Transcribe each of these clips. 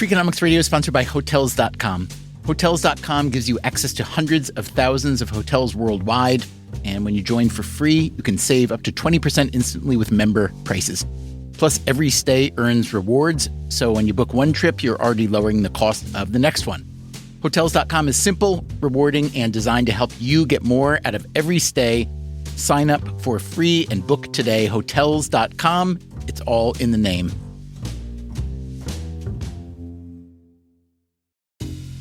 Freakonomics Radio is sponsored by Hotels.com. Hotels.com gives you access to hundreds of thousands of hotels worldwide. And when you join for free, you can save up to 20% instantly with member prices. Plus, every stay earns rewards. So when you book one trip, you're already lowering the cost of the next one. Hotels.com is simple, rewarding, and designed to help you get more out of every stay. Sign up for free and book today. Hotels.com. It's all in the name.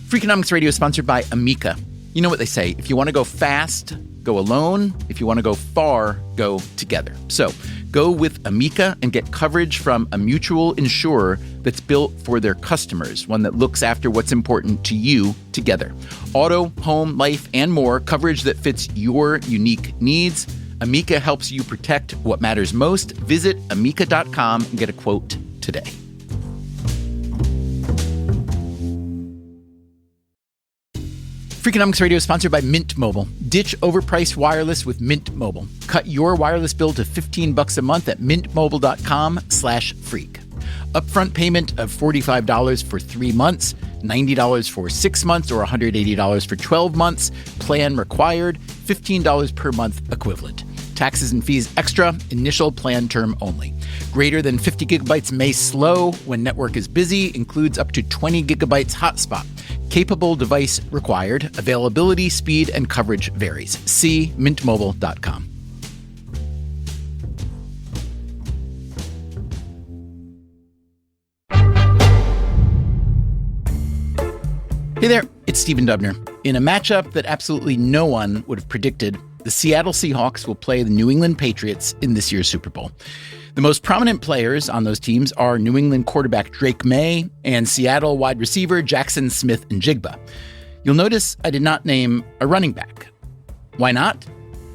Freakonomics Radio is sponsored by Amica. You know what they say, if you want to go fast, go alone. If you want to go far, go together. So go with Amica and get coverage from a mutual insurer that's built for their customers, one that looks after what's important to you together. Auto, home, life, and more, coverage that fits your unique needs. Amica helps you protect what matters most. Visit amica.com and get a quote today. Freakonomics Radio is sponsored by Mint Mobile. Ditch overpriced wireless with Mint Mobile. Cut your wireless bill to $15 a month at mintmobile.com/freak. Upfront payment of $45 for 3 months, $90 for 6 months, or $180 for 12 months. Plan required, $15 per month equivalent. Taxes and fees extra, initial plan term only. Greater than 50 gigabytes may slow when network is busy, includes up to 20 gigabytes hotspot. Capable device required. Availability, speed, and coverage varies. See mintmobile.com. Hey there, it's Stephen Dubner. In a matchup that absolutely no one would have predicted, the Seattle Seahawks will play the New England Patriots in this year's Super Bowl. The most prominent players on those teams are New England quarterback Drake May and Seattle wide receiver Jackson Smith-Njigba. You'll notice I did not name a running back. Why not?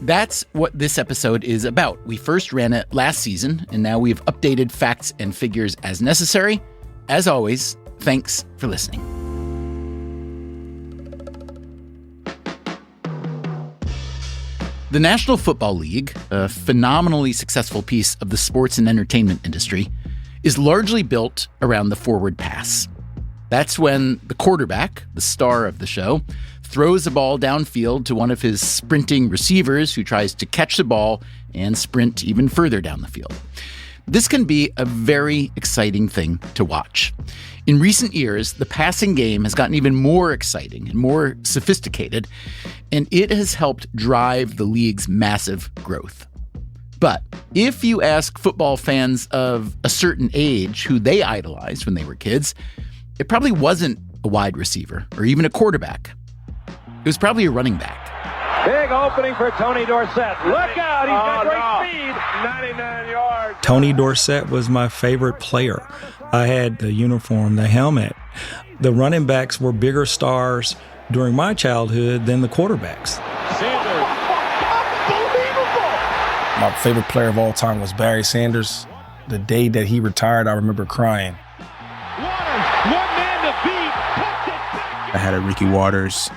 That's what this episode is about. We first ran it last season, and now we've updated facts and figures as necessary. As always, thanks for listening. The National Football League, a phenomenally successful piece of the sports and entertainment industry, is largely built around the forward pass. That's when the quarterback, the star of the show, throws the ball downfield to one of his sprinting receivers who tries to catch the ball and sprint even further down the field. This can be a very exciting thing to watch. In recent years, the passing game has gotten even more exciting and more sophisticated, and it has helped drive the league's massive growth. But if you ask football fans of a certain age who they idolized when they were kids, it probably wasn't a wide receiver or even a quarterback. It was probably a running back. Big opening for Tony Dorsett. Look out, he's got great speed. 99 yards. Tony Dorsett was my favorite player. I had the uniform, the helmet. The running backs were bigger stars during my childhood than the quarterbacks. Sanders. Unbelievable. My favorite player of all time was Barry Sanders. The day that he retired, I remember crying. Waters, one man to beat. Pumped it back. I had a Ricky Waters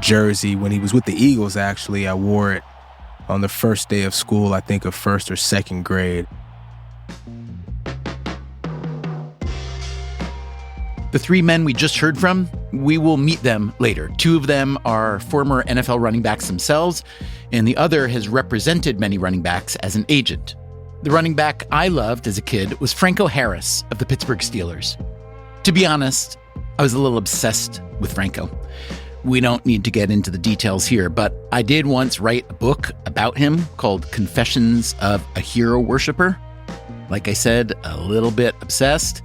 jersey when he was with the Eagles, actually. I wore it on the first day of school, I think of first or second grade. The three men we just heard from, we will meet them later. Two of them are former NFL running backs themselves, and the other has represented many running backs as an agent. The running back I loved as a kid was Franco Harris of the Pittsburgh Steelers. To be honest, I was a little obsessed with Franco. We don't need to get into the details here, but I did once write a book about him called Confessions of a Hero Worshipper. Like I said, a little bit obsessed.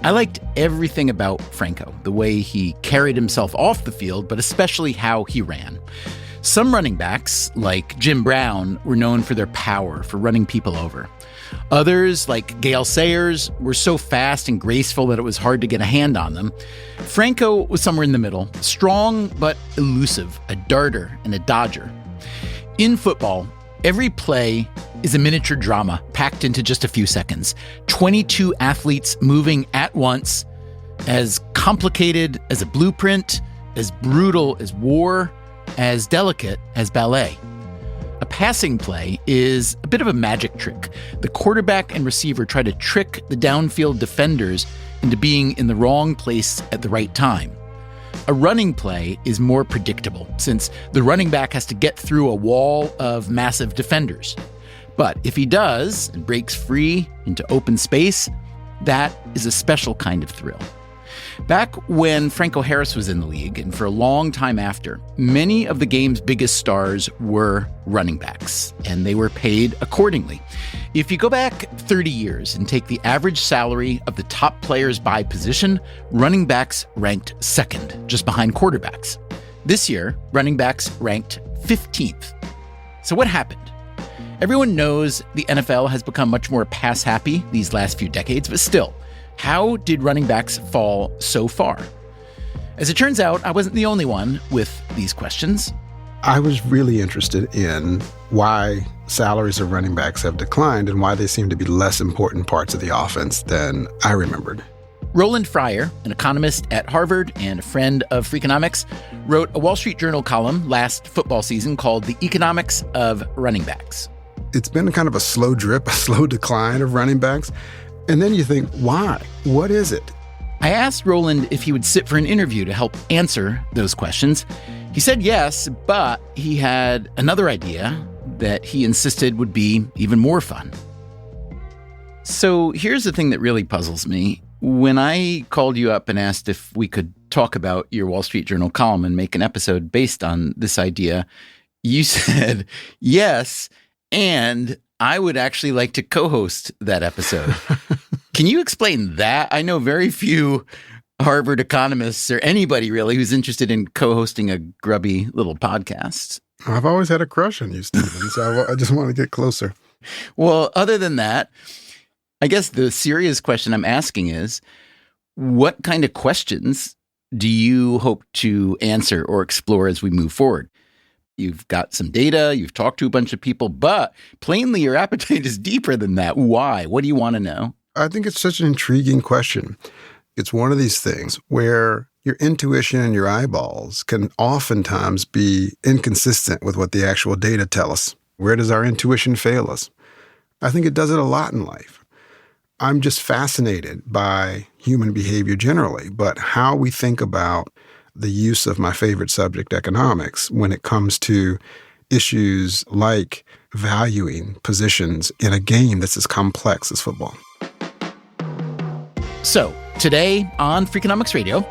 I liked everything about Franco, the way he carried himself off the field, but especially how he ran. Some running backs, like Jim Brown, were known for their power, for running people over. Others, like Gale Sayers, were so fast and graceful that it was hard to get a hand on them. Franco was somewhere in the middle, strong but elusive, a darter and a dodger. In football, every play is a miniature drama packed into just a few seconds. 22 athletes moving at once, as complicated as a blueprint, as brutal as war, as delicate as ballet. A passing play is a bit of a magic trick. The quarterback and receiver try to trick the downfield defenders into being in the wrong place at the right time. A running play is more predictable, since the running back has to get through a wall of massive defenders. But if he does and breaks free into open space, that is a special kind of thrill. Back when Franco Harris was in the league, and for a long time after, many of the game's biggest stars were running backs, and they were paid accordingly. If you go back 30 years and take the average salary of the top players by position, running backs ranked second, just behind quarterbacks. This year, running backs ranked 15th. So what happened? Everyone knows the NFL has become much more pass-happy these last few decades, but still, how did running backs fall so far? As it turns out, I wasn't the only one with these questions. I was really interested in why salaries of running backs have declined and why they seem to be less important parts of the offense than I remembered. Roland Fryer, an economist at Harvard and a friend of Freakonomics, wrote a Wall Street Journal column last football season called The Economics of Running Backs. It's been kind of a slow drip, a slow decline of running backs. And then you think, why? What is it? I asked Roland if he would sit for an interview to help answer those questions. He said yes, but he had another idea that he insisted would be even more fun. So here's the thing that really puzzles me. When I called you up and asked if we could talk about your Wall Street Journal column and make an episode based on this idea, you said yes, and I would actually like to co-host that episode. Can you explain that? I know very few Harvard economists or anybody really who's interested in co-hosting a grubby little podcast. I've always had a crush on you, Stephen, so I just want to get closer. Well, other than that, I guess the serious question I'm asking is, what kind of questions do you hope to answer or explore as we move forward? You've got some data, you've talked to a bunch of people, but plainly your appetite is deeper than that. Why? What do you want to know? I think it's such an intriguing question. It's one of these things where your intuition and your eyeballs can oftentimes be inconsistent with what the actual data tell us. Where does our intuition fail us? I think it does it a lot in life. I'm just fascinated by human behavior generally, but how we think about the use of my favorite subject, economics, when it comes to issues like valuing positions in a game that's as complex as football. So, today on Freakonomics Radio,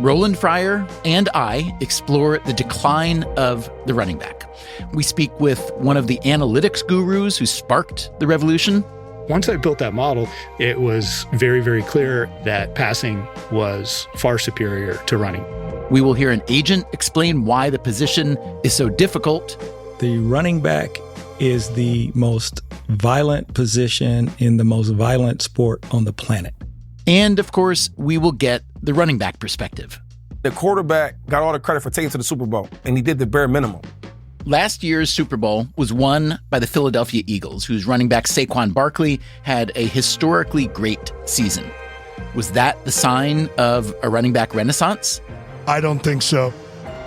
Roland Fryer and I explore the decline of the running back. We speak with one of the analytics gurus who sparked the revolution. Once I built that model, it was very, very clear that passing was far superior to running. We will hear an agent explain why the position is so difficult. The running back is the most violent position in the most violent sport on the planet. And, of course, we will get the running back perspective. The quarterback got all the credit for taking to the Super Bowl, and he did the bare minimum. Last year's Super Bowl was won by the Philadelphia Eagles, whose running back Saquon Barkley had a historically great season. Was that the sign of a running back renaissance? I don't think so.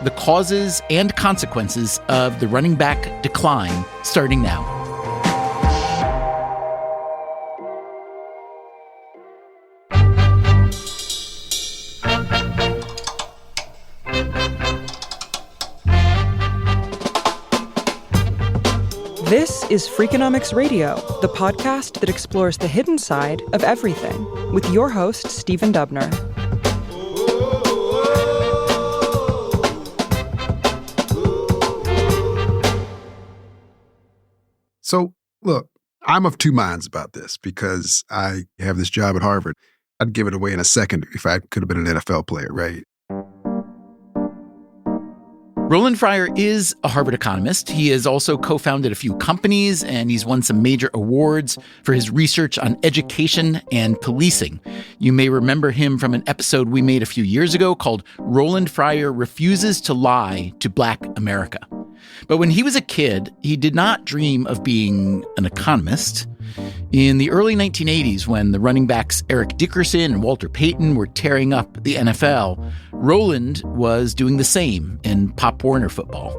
The causes and consequences of the running back decline starting now. This is Freakonomics Radio, the podcast that explores the hidden side of everything, with your host, Stephen Dubner. So, look, I'm of two minds about this because I have this job at Harvard. I'd give it away in a second if I could have been an NFL player, right? Roland Fryer is a Harvard economist. He has also co-founded a few companies, and he's won some major awards for his research on education and policing. You may remember him from an episode we made a few years ago called Roland Fryer Refuses to Lie to Black America. But when he was a kid, he did not dream of being an economist. In the early 1980s, when the running backs Eric Dickerson and Walter Payton were tearing up the NFL, Roland was doing the same in Pop Warner football.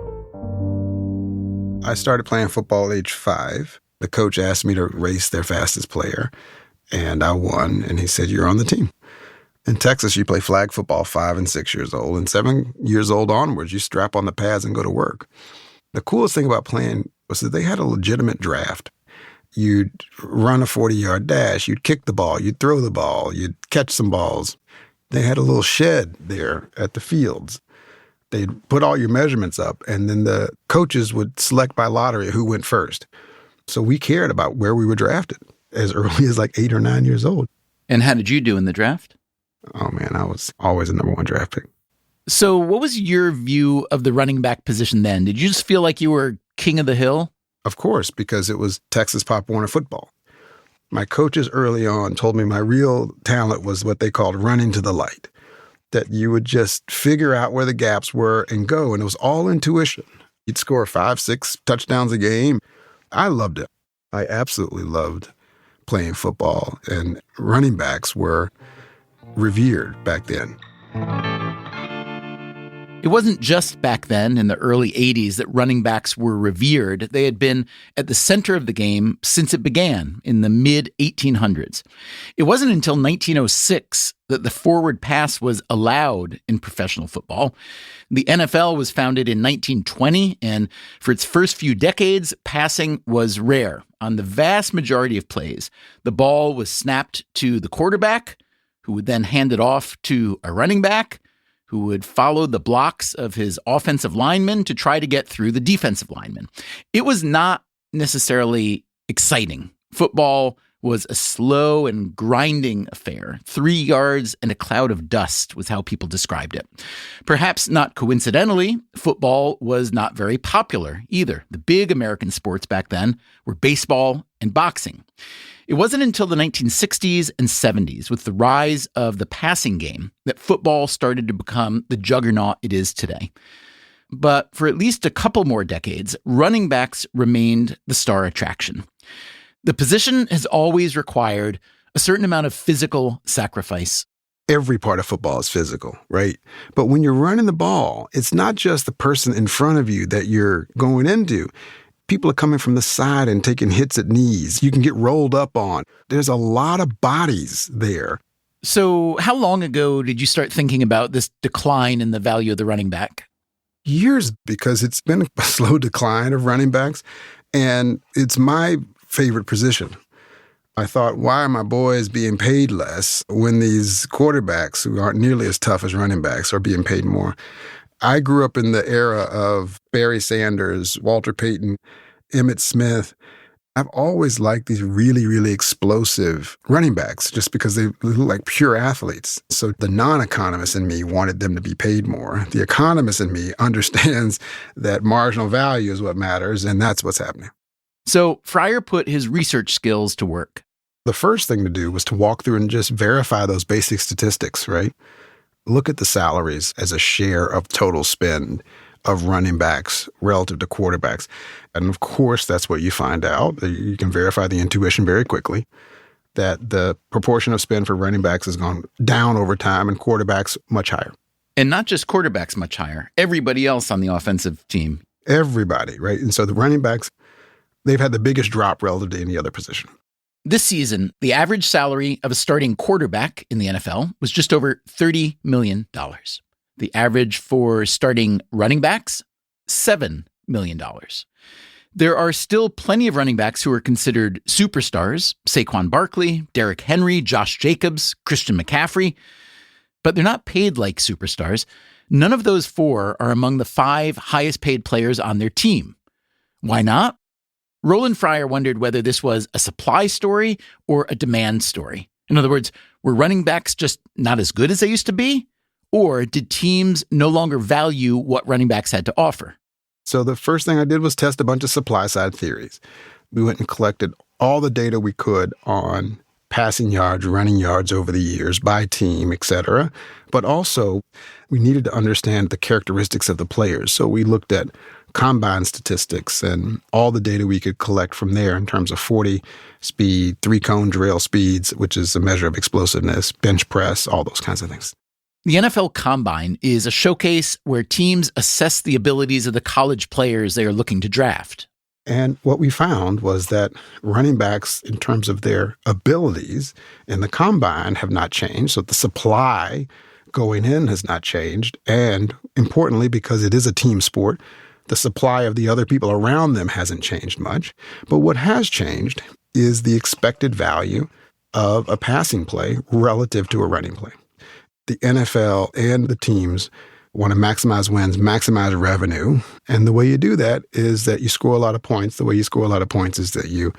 I started playing football at age 5. The coach asked me to race their fastest player, and I won, and he said, "You're on the team." In Texas, you play flag football 5 and 6 years old, and 7 years old onwards, you strap on the pads and go to work. The coolest thing about playing was that they had a legitimate draft. You'd run a 40-yard dash, you'd kick the ball, you'd throw the ball, you'd catch some balls. They had a little shed there at the fields. They'd put all your measurements up, and then the coaches would select by lottery who went first. So we cared about where we were drafted as early as like 8 or 9 years old. And how did you do in the draft? Oh, man, I was always a number 1 draft pick. So what was your view of the running back position then? Did you just feel like you were king of the hill? Of course, because it was Texas Pop Warner football. My coaches early on told me my real talent was what they called running to the light, that you would just figure out where the gaps were and go, and it was all intuition. You'd score 5, 6 touchdowns a game. I loved it. I absolutely loved playing football, and running backs were revered back then. It wasn't just back then in the early 80s that running backs were revered. They had been at the center of the game since it began in the mid-1800s. It wasn't until 1906 that the forward pass was allowed in professional football. The N.F.L. was founded in 1920, and for its first few decades, passing was rare. On the vast majority of plays, the ball was snapped to the quarterback, who would then hand it off to a running back, who would follow the blocks of his offensive linemen to try to get through the defensive linemen. It was not necessarily exciting. Football was a slow and grinding affair. 3 yards and a cloud of dust was how people described it. Perhaps not coincidentally, football was not very popular either. The big American sports back then were baseball and boxing. It wasn't until the 1960s and 70s, with the rise of the passing game, that football started to become the juggernaut it is today. But for at least a couple more decades, running backs remained the star attraction. The position has always required a certain amount of physical sacrifice. Every part of football is physical, right? But when you're running the ball, it's not just the person in front of you that you're going into. People are coming from the side and taking hits at knees. You can get rolled up on. There's a lot of bodies there. So how long ago did you start thinking about this decline in the value of the running back? Years, because it's been a slow decline of running backs, and it's my favorite position. I thought, why are my boys being paid less when these quarterbacks who aren't nearly as tough as running backs are being paid more? I grew up in the era of Barry Sanders, Walter Payton, Emmitt Smith. I've always liked these really, really explosive running backs just because they look like pure athletes. So the non-economist in me wanted them to be paid more. The economist in me understands that marginal value is what matters, and that's what's happening. So Fryer put his research skills to work. The first thing to do was to walk through and just verify those basic statistics, right? Look at the salaries as a share of total spend of running backs relative to quarterbacks. And of course, that's what you find out. You can verify the intuition very quickly that the proportion of spend for running backs has gone down over time and quarterbacks much higher. And not just quarterbacks much higher, everybody else on the offensive team. Everybody, right? And so the running backs, they've had the biggest drop relative to any other position. This season, the average salary of a starting quarterback in the NFL was just over $30 million. The average for starting running backs, $7 million. There are still plenty of running backs who are considered superstars: Saquon Barkley, Derrick Henry, Josh Jacobs, Christian McCaffrey. But they're not paid like superstars. None of those 4 are among the 5 highest paid players on their team. Why not? Roland Fryer wondered whether this was a supply story or a demand story. In other words, were running backs just not as good as they used to be? Or did teams no longer value what running backs had to offer? So the first thing I did was test a bunch of supply-side theories. We went and collected all the data we could on passing yards, running yards over the years by team, et cetera. But also, we needed to understand the characteristics of the players. So we looked at combine statistics and all the data we could collect from there in terms of 40 speed, 3-cone drill speeds, which is a measure of explosiveness, bench press, all those kinds of things. The NFL Combine is a showcase where teams assess the abilities of the college players they are looking to draft. And what we found was that running backs, in terms of their abilities in the combine, have not changed. So the supply going in has not changed. And importantly, because it is a team sport, the supply of the other people around them hasn't changed much. But what has changed is the expected value of a passing play relative to a running play. The NFL and the teams want to maximize wins, maximize revenue. And the way you do that is that you score a lot of points. The way you score a lot of points is that you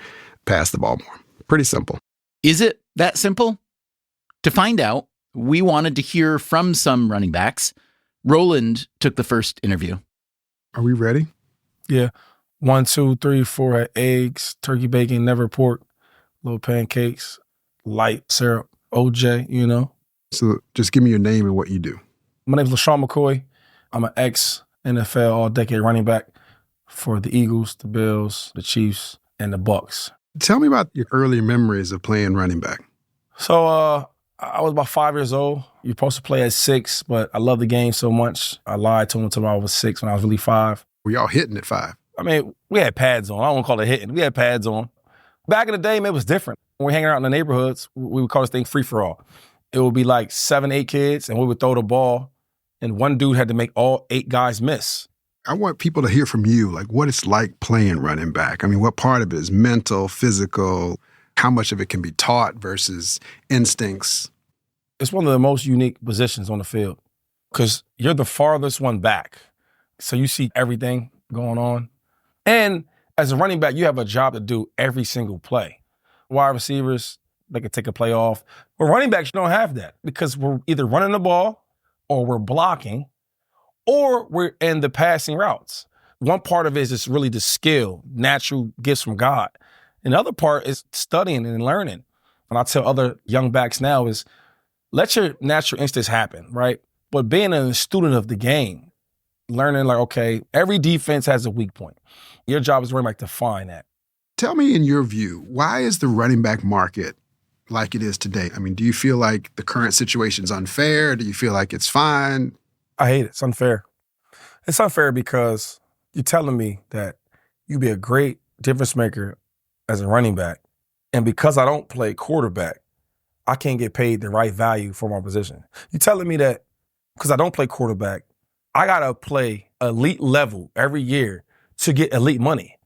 pass the ball more. Pretty simple. Is it that simple? To find out, we wanted to hear from some running backs. Roland took the first interview. Are we ready? Yeah. 1, 2, 3, 4 had eggs, turkey bacon, never pork, little pancakes, light syrup, OJ, you know. So just give me your name and what you do. My name is LaShawn McCoy. I'm an ex-NFL all-decade running back for the Eagles, the Bills, the Chiefs, and the Bucks. Tell me about your early memories of playing running back. So I was about 5 years old. You're supposed to play at 6, but I love the game so much. I lied to him until I was 6 when I was really 5. Were y'all hitting at 5? I mean, we had pads on. I don't want to call it hitting. We had pads on. Back in the day, man, it was different. When we were hanging out in the neighborhoods, we would call this thing free-for-all. It would be like 7, 8 kids, and we would throw the ball, and one dude had to make all 8 guys miss. I want people to hear from you, like what it's like playing running back. I mean, what part of it is mental, physical? How much of it can be taught versus instincts? It's one of the most unique positions on the field because you're the farthest one back. So you see everything going on. And as a running back, you have a job to do every single play. Wide receivers, they could take a play off. But running backs don't have that because we're either running the ball or we're blocking or we're in the passing routes. One part of it is just really the skill, natural gifts from God. And the other part is studying and learning. And I tell other young backs now is let your natural instincts happen, right? But being a student of the game, learning like, okay, every defense has a weak point. Your job as a running back to find that. Tell me, in your view, why is the running back market like it is today? I mean, do you feel like the current situation is unfair? Do you feel like it's fine? I hate it. It's unfair. It's unfair because you're telling me that you'd be a great difference maker as a running back, and because I don't play quarterback, I can't get paid the right value for my position. You're telling me that because I don't play quarterback, I got to play elite level every year to get elite money.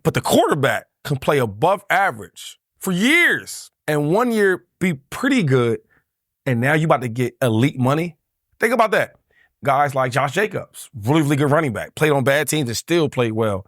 But the quarterback can play above average for years and one year be pretty good, and now you about to get elite money? Think about that. Guys like Josh Jacobs, really, really good running back, played on bad teams and still played well.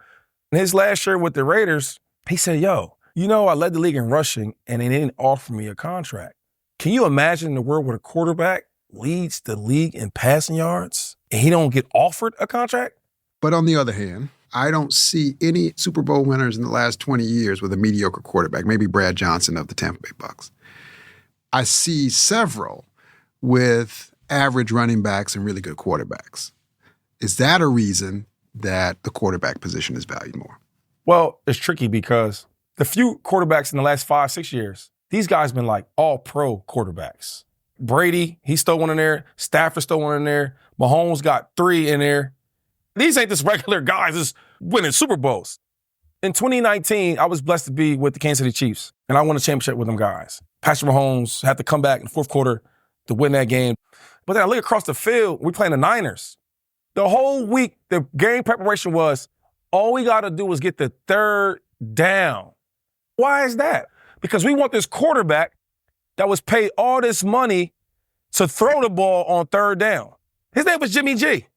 In his last year with the Raiders, he said, yo, you know, I led the league in rushing and they didn't offer me a contract. Can you imagine the world where a quarterback leads the league in passing yards and he don't get offered a contract? But on the other hand, I don't see any Super Bowl winners in the last 20 years with a mediocre quarterback, maybe Brad Johnson of the Tampa Bay Bucks. I see several with average running backs and really good quarterbacks. Is that a reason that the quarterback position is valued more? Well, it's tricky because the few quarterbacks in the last 5, 6 years, these guys been like all pro quarterbacks. Brady, he stole one in there. Stafford stole one in there. Mahomes got 3 in there. These ain't just regular guys just winning Super Bowls. In 2019, I was blessed to be with the Kansas City Chiefs, and I won a championship with them guys. Patrick Mahomes had to come back in the fourth quarter to win that game. But then I look across the field, we playing the Niners. The whole week, the game preparation was, all we got to do is get the 3rd down. Why is that? Because we want this quarterback that was paid all this money to throw the ball on 3rd down. His name was Jimmy G.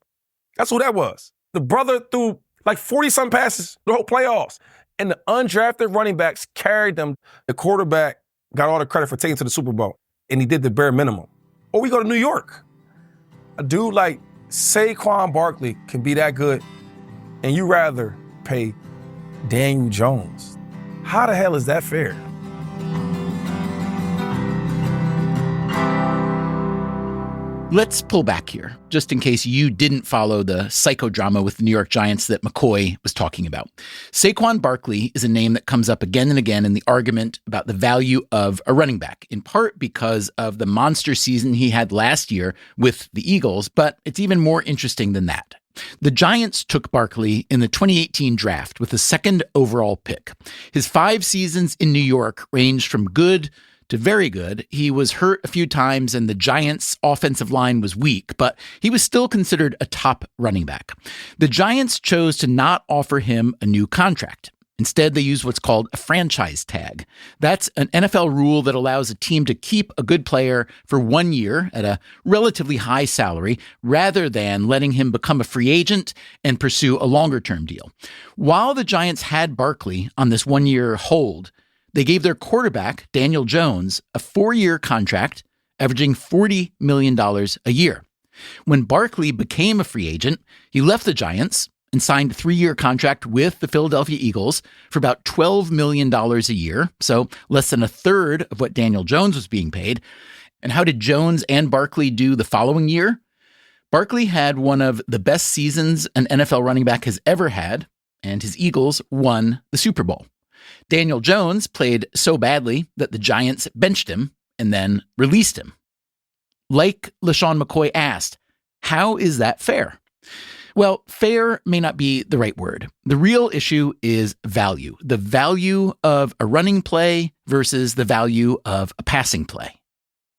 That's who that was. The brother threw like 40-some passes the whole playoffs. And the undrafted running backs carried them. The quarterback got all the credit for taking to the Super Bowl. And he did the bare minimum. Or we go to New York. A dude like Saquon Barkley can be that good, and you rather pay Daniel Jones. How the hell is that fair? Let's pull back here, just in case you didn't follow the psychodrama with the New York Giants that McCoy was talking about. Saquon Barkley is a name that comes up again and again in the argument about the value of a running back, in part because of the monster season he had last year with the Eagles, but it's even more interesting than that. The Giants took Barkley in the 2018 draft with the second overall pick. His 5 seasons in New York ranged from good to very good. He was hurt a few times and the Giants' offensive line was weak, but he was still considered a top running back. The Giants chose to not offer him a new contract. Instead, they used what's called a franchise tag. That's an NFL rule that allows a team to keep a good player for 1 year at a relatively high salary rather than letting him become a free agent and pursue a longer-term deal. While the Giants had Barkley on this 1-year hold, they gave their quarterback, Daniel Jones, a 4-year contract averaging $40 million a year. When Barkley became a free agent, he left the Giants and signed a 3-year contract with the Philadelphia Eagles for about $12 million a year, so less than a third of what Daniel Jones was being paid. And how did Jones and Barkley do the following year? Barkley had one of the best seasons an NFL running back has ever had, and his Eagles won the Super Bowl. Daniel Jones played so badly that the Giants benched him and then released him. Like LaShawn McCoy asked, how is that fair? Well, fair may not be the right word. The real issue is value. The value of a running play versus the value of a passing play.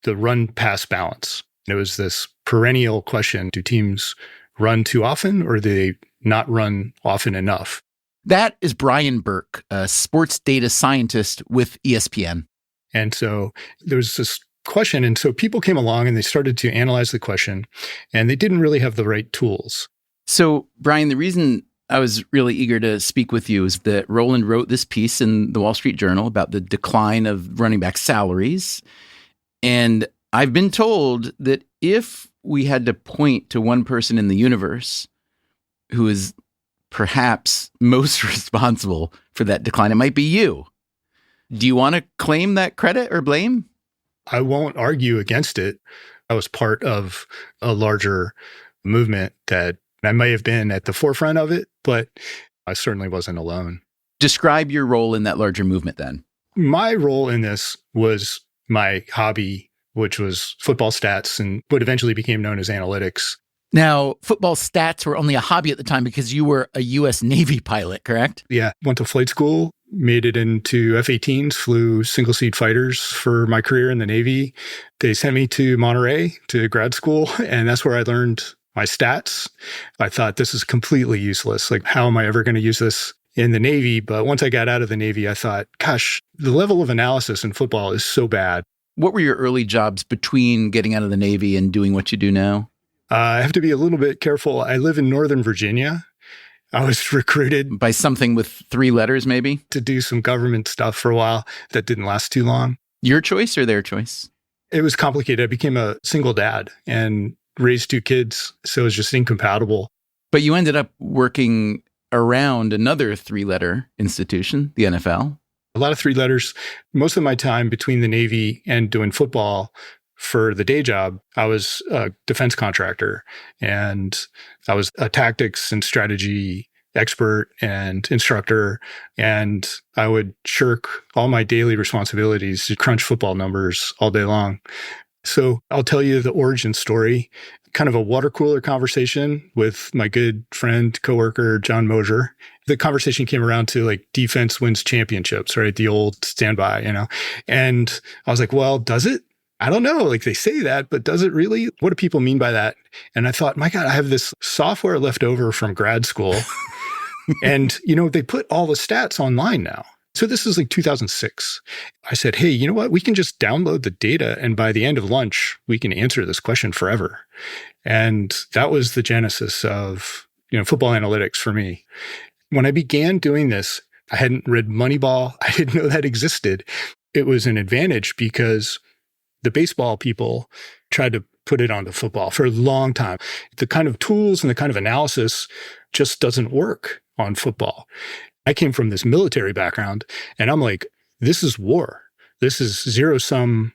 The run-pass balance. It was this perennial question, do teams run too often or do they not run often enough? That is Brian Burke, a sports data scientist with ESPN. And so there was this question, and so people came along and they started to analyze the question, and they didn't really have the right tools. So, Brian, the reason I was really eager to speak with you is that Roland wrote this piece in the Wall Street Journal about the decline of running back salaries. And I've been told that if we had to point to one person in the universe who is perhaps most responsible for that decline, it might be you. Do you want to claim that credit or blame? I won't argue against it. I was part of a larger movement that I may have been at the forefront of it, but I certainly wasn't alone. Describe your role in that larger movement then. My role in this was my hobby, which was football stats and what eventually became known as analytics. Now, football stats were only a hobby at the time because you were a U.S. Navy pilot, correct? Yeah. Went to flight school, made it into F-18s, flew single-seat fighters for my career in the Navy. They sent me to Monterey to grad school, and that's where I learned my stats. I thought this is completely useless. Like, how am I ever going to use this in the Navy? But once I got out of the Navy, I thought, gosh, the level of analysis in football is so bad. What were your early jobs between getting out of the Navy and doing what you do now? I have to be a little bit careful. I live in Northern Virginia. I was recruited by something with 3 letters, maybe, to do some government stuff for a while that didn't last too long. Your choice or their choice? It was complicated. I became a single dad and raised 2 kids, so it was just incompatible. But you ended up working around another 3-letter institution, the N.F.L. A lot of 3 letters. Most of my time between the Navy and doing football for the day job, I was a defense contractor, and I was a tactics and strategy expert and instructor, and I would shirk all my daily responsibilities to crunch football numbers all day long. So I'll tell you the origin story, kind of a water cooler conversation with my good friend, coworker, John Mosier. The conversation came around to like defense wins championships, right? The old standby, and I was like, well, does it? I don't know. Like, they say that, but does it really? What do people mean by that? And I thought, my God, I have this software left over from grad school. And, they put all the stats online now. So this is like 2006. I said, hey, you know what? We can just download the data, and by the end of lunch, we can answer this question forever. And that was the genesis of, football analytics for me. When I began doing this, I hadn't read Moneyball. I didn't know that existed. It was an advantage because the baseball people tried to put it onto football for a long time. The kind of tools and the kind of analysis just doesn't work on football. I came from this military background, and I'm like, this is war. This is zero-sum,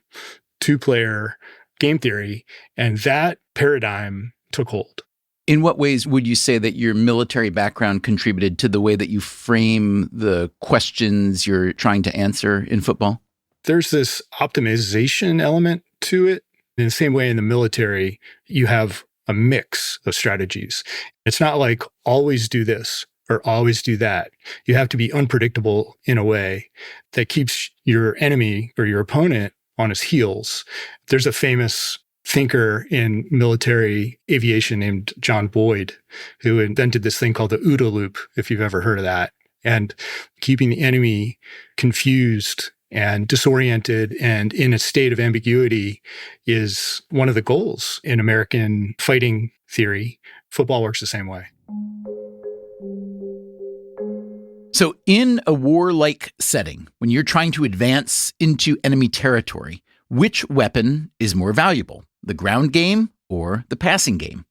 2-player game theory, and that paradigm took hold. In what ways would you say that your military background contributed to the way that you frame the questions you're trying to answer in football? There's this optimization element to it. In the same way in the military, you have a mix of strategies. It's not like always do this or always do that. You have to be unpredictable in a way that keeps your enemy or your opponent on his heels. There's a famous thinker in military aviation named John Boyd, who invented this thing called the OODA loop, if you've ever heard of that. And keeping the enemy confused and disoriented and in a state of ambiguity is one of the goals in American fighting theory. Football works the same way. So in a warlike setting, when you're trying to advance into enemy territory, which weapon is more valuable, the ground game or the passing game?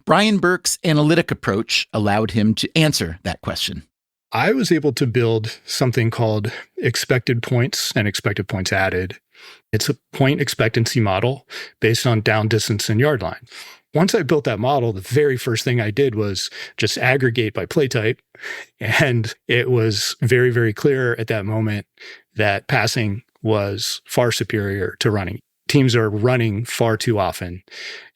Brian Burke's analytic approach allowed him to answer that question. I was able to build something called expected points and expected points added. It's a point expectancy model based on down distance and yard line. Once I built that model, the very first thing I did was just aggregate by play type. And it was very, very clear at that moment that passing was far superior to running. Teams are running far too often.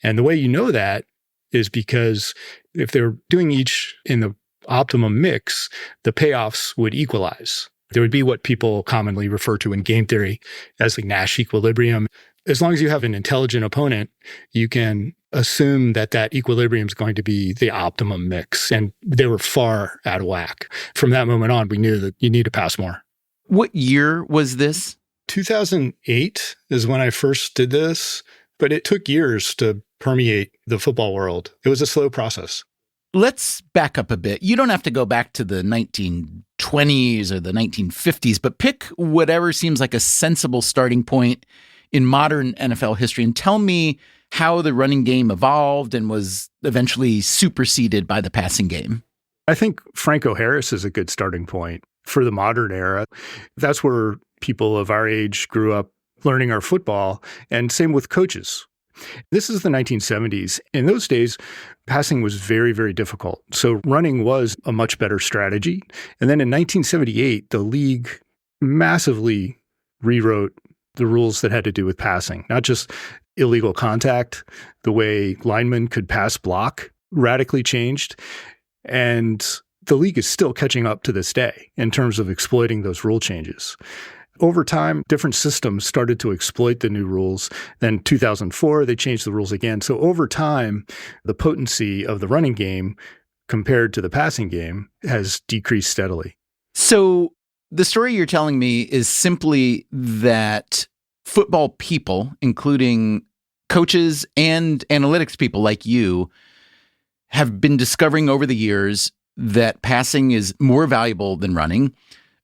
And the way you know that is because if they're doing each in the optimum mix, the payoffs would equalize. There would be what people commonly refer to in game theory as the Nash equilibrium. As long as you have an intelligent opponent, you can assume that that equilibrium is going to be the optimum mix. And they were far out of whack. From that moment on, we knew that you need to pass more. What year was this? 2008 is when I first did this, but it took years to permeate the football world. It was a slow process. Let's back up a bit. You don't have to go back to the 1920s or the 1950s, but pick whatever seems like a sensible starting point in modern NFL history and tell me how the running game evolved and was eventually superseded by the passing game. I think Franco Harris is a good starting point for the modern era. That's where people of our age grew up learning our football, and same with coaches. This is the 1970s. In those days, passing was very, very difficult. So running was a much better strategy. And then in 1978, the league massively rewrote the rules that had to do with passing, not just illegal contact, the way linemen could pass block radically changed. And the league is still catching up to this day in terms of exploiting those rule changes. Over time, different systems started to exploit the new rules. Then 2004, they changed the rules again. So over time, the potency of the running game compared to the passing game has decreased steadily. So the story you're telling me is simply that football people, including coaches and analytics people like you, have been discovering over the years that passing is more valuable than running.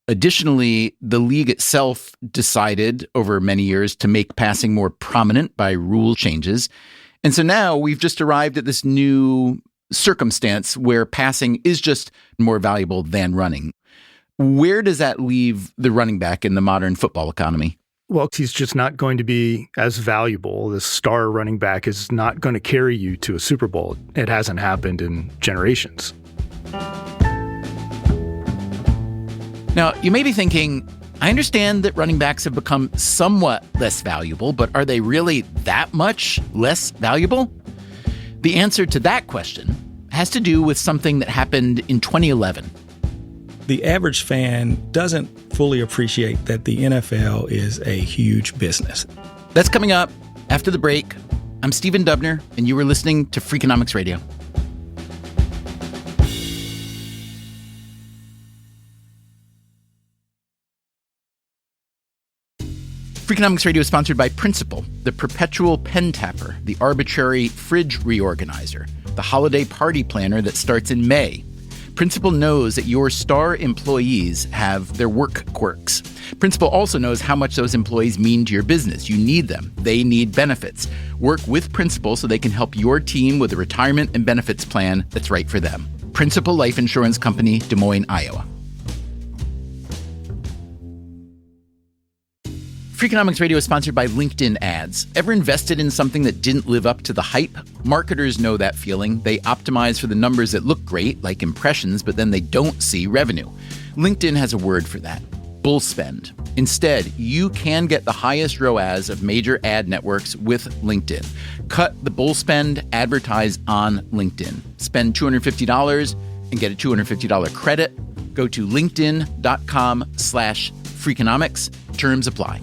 Additionally, the league itself decided over many years to make passing more prominent by rule changes. And so now we've just arrived at this new circumstance where passing is just more valuable than running. Where does that leave the running back in the modern football economy? Well, he's just not going to be as valuable. The star running back is not going to carry you to a Super Bowl. It hasn't happened in generations. Now, you may be thinking, I understand that running backs have become somewhat less valuable, but are they really that much less valuable? The answer to that question has to do with something that happened in 2011. The average fan doesn't fully appreciate that the NFL is a huge business. That's coming up after the break. I'm Stephen Dubner, and you were listening to Freakonomics Radio. Freakonomics Radio is sponsored by Principal, the perpetual pen tapper, the arbitrary fridge reorganizer, the holiday party planner that starts in May. Principal knows that your star employees have their work quirks. Principal also knows how much those employees mean to your business. You need them. They need benefits. Work with Principal so they can help your team with a retirement and benefits plan that's right for them. Principal Life Insurance Company, Des Moines, Iowa. Freakonomics Radio is sponsored by LinkedIn Ads. Ever invested in something that didn't live up to the hype? Marketers know that feeling. They optimize for the numbers that look great, like impressions, but then they don't see revenue. LinkedIn has a word for that: bull spend. Instead, you can get the highest ROAS of major ad networks with LinkedIn. Cut the bull spend, advertise on LinkedIn. Spend $250 and get a $250 credit. Go to linkedin.com/Freakonomics. Terms apply.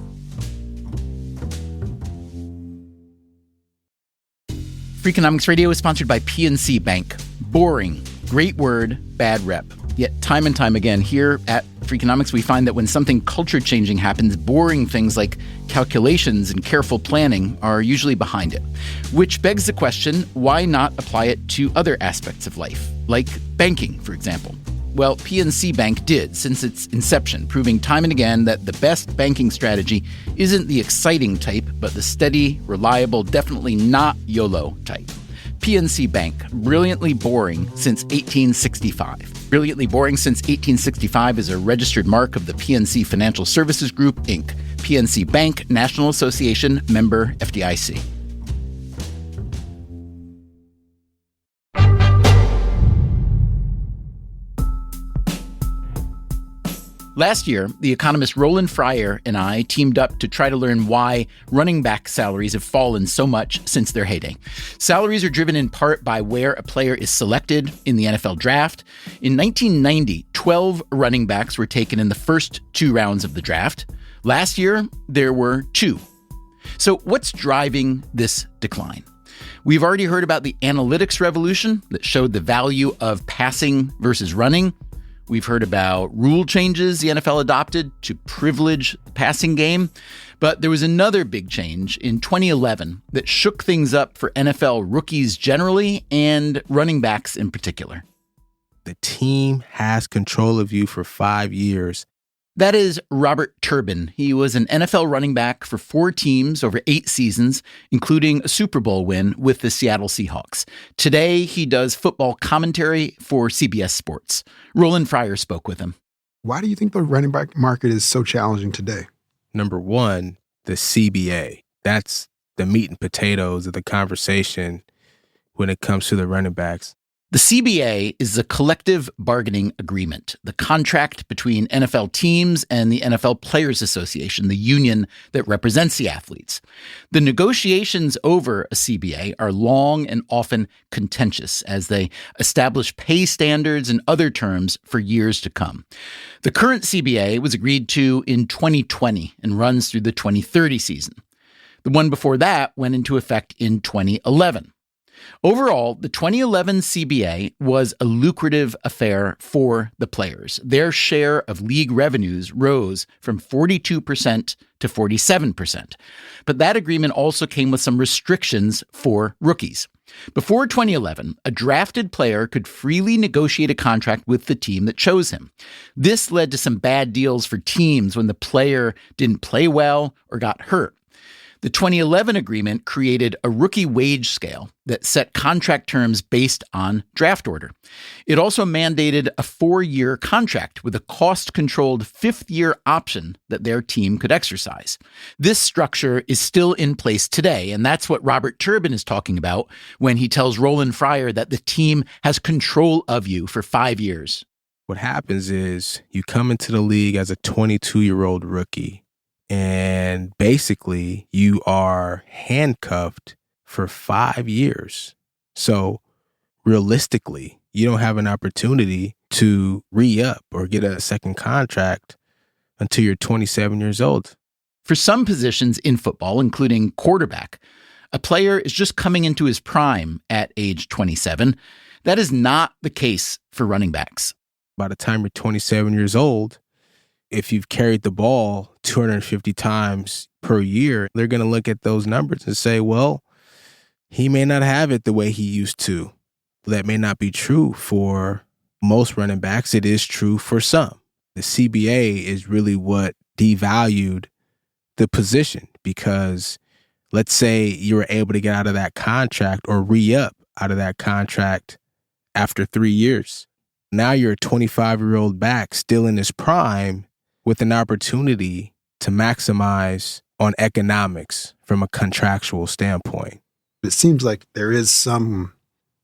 Freakonomics Radio is sponsored by PNC Bank. Boring, great word, bad rep. Yet time and time again here at Freakonomics, we find that when something culture-changing happens, boring things like calculations and careful planning are usually behind it. Which begs the question, why not apply it to other aspects of life, like banking, for example? Well, PNC Bank did since its inception, proving time and again that the best banking strategy isn't the exciting type, but the steady, reliable, definitely not YOLO type. PNC Bank, brilliantly boring since 1865. Brilliantly boring since 1865 is a registered mark of the PNC Financial Services Group, Inc. PNC Bank, National Association, member FDIC. Last year, the economist Roland Fryer and I teamed up to try to learn why running back salaries have fallen so much since their heyday. Salaries are driven in part by where a player is selected in the NFL draft. In 1990, 12 running backs were taken in the first 2 rounds of the draft. Last year, there were 2. So what's driving this decline? We've already heard about the analytics revolution that showed the value of passing versus running. We've heard about rule changes the NFL adopted to privilege the passing game. But there was another big change in 2011 that shook things up for NFL rookies generally and running backs in particular. The team has control of you for 5 years. That is Robert Turbin. He was an NFL running back for 4 teams over 8 seasons, including a Super Bowl win with the Seattle Seahawks. Today, he does football commentary for CBS Sports. Roland Fryer spoke with him. Why do you think the running back market is so challenging today? Number one, the CBA. That's the meat and potatoes of the conversation when it comes to the running backs. The CBA is the collective bargaining agreement, the contract between NFL teams and the NFL Players Association, the union that represents the athletes. The negotiations over a CBA are long and often contentious as they establish pay standards and other terms for years to come. The current CBA was agreed to in 2020 and runs through the 2030 season. The one before that went into effect in 2011. Overall, the 2011 CBA was a lucrative affair for the players. Their share of league revenues rose from 42% to 47%. But that agreement also came with some restrictions for rookies. Before 2011, a drafted player could freely negotiate a contract with the team that chose him. This led to some bad deals for teams when the player didn't play well or got hurt. The 2011 agreement created a rookie wage scale that set contract terms based on draft order. It also mandated a 4-year contract with a cost-controlled 5th-year option that their team could exercise. This structure is still in place today, and that's what Robert Turbin is talking about when he tells Roland Fryer that the team has control of you for 5 years. What happens is you come into the league as a 22-year-old rookie. And basically, you are handcuffed for 5 years. So realistically, you don't have an opportunity to re-up or get a second contract until you're 27 years old. For some positions in football, including quarterback, a player is just coming into his prime at age 27. That is not the case for running backs. By the time you're 27 years old, if you've carried the ball 250 times per year, they're going to look at those numbers and say, well, he may not have it the way he used to. That may not be true for most running backs. It is true for some. The CBA is really what devalued the position because let's say you were able to get out of that contract or re-up out of that contract after 3 years. Now you're a 25-year-old back still in his prime with an opportunity to maximize on economics from a contractual standpoint. It seems like there is some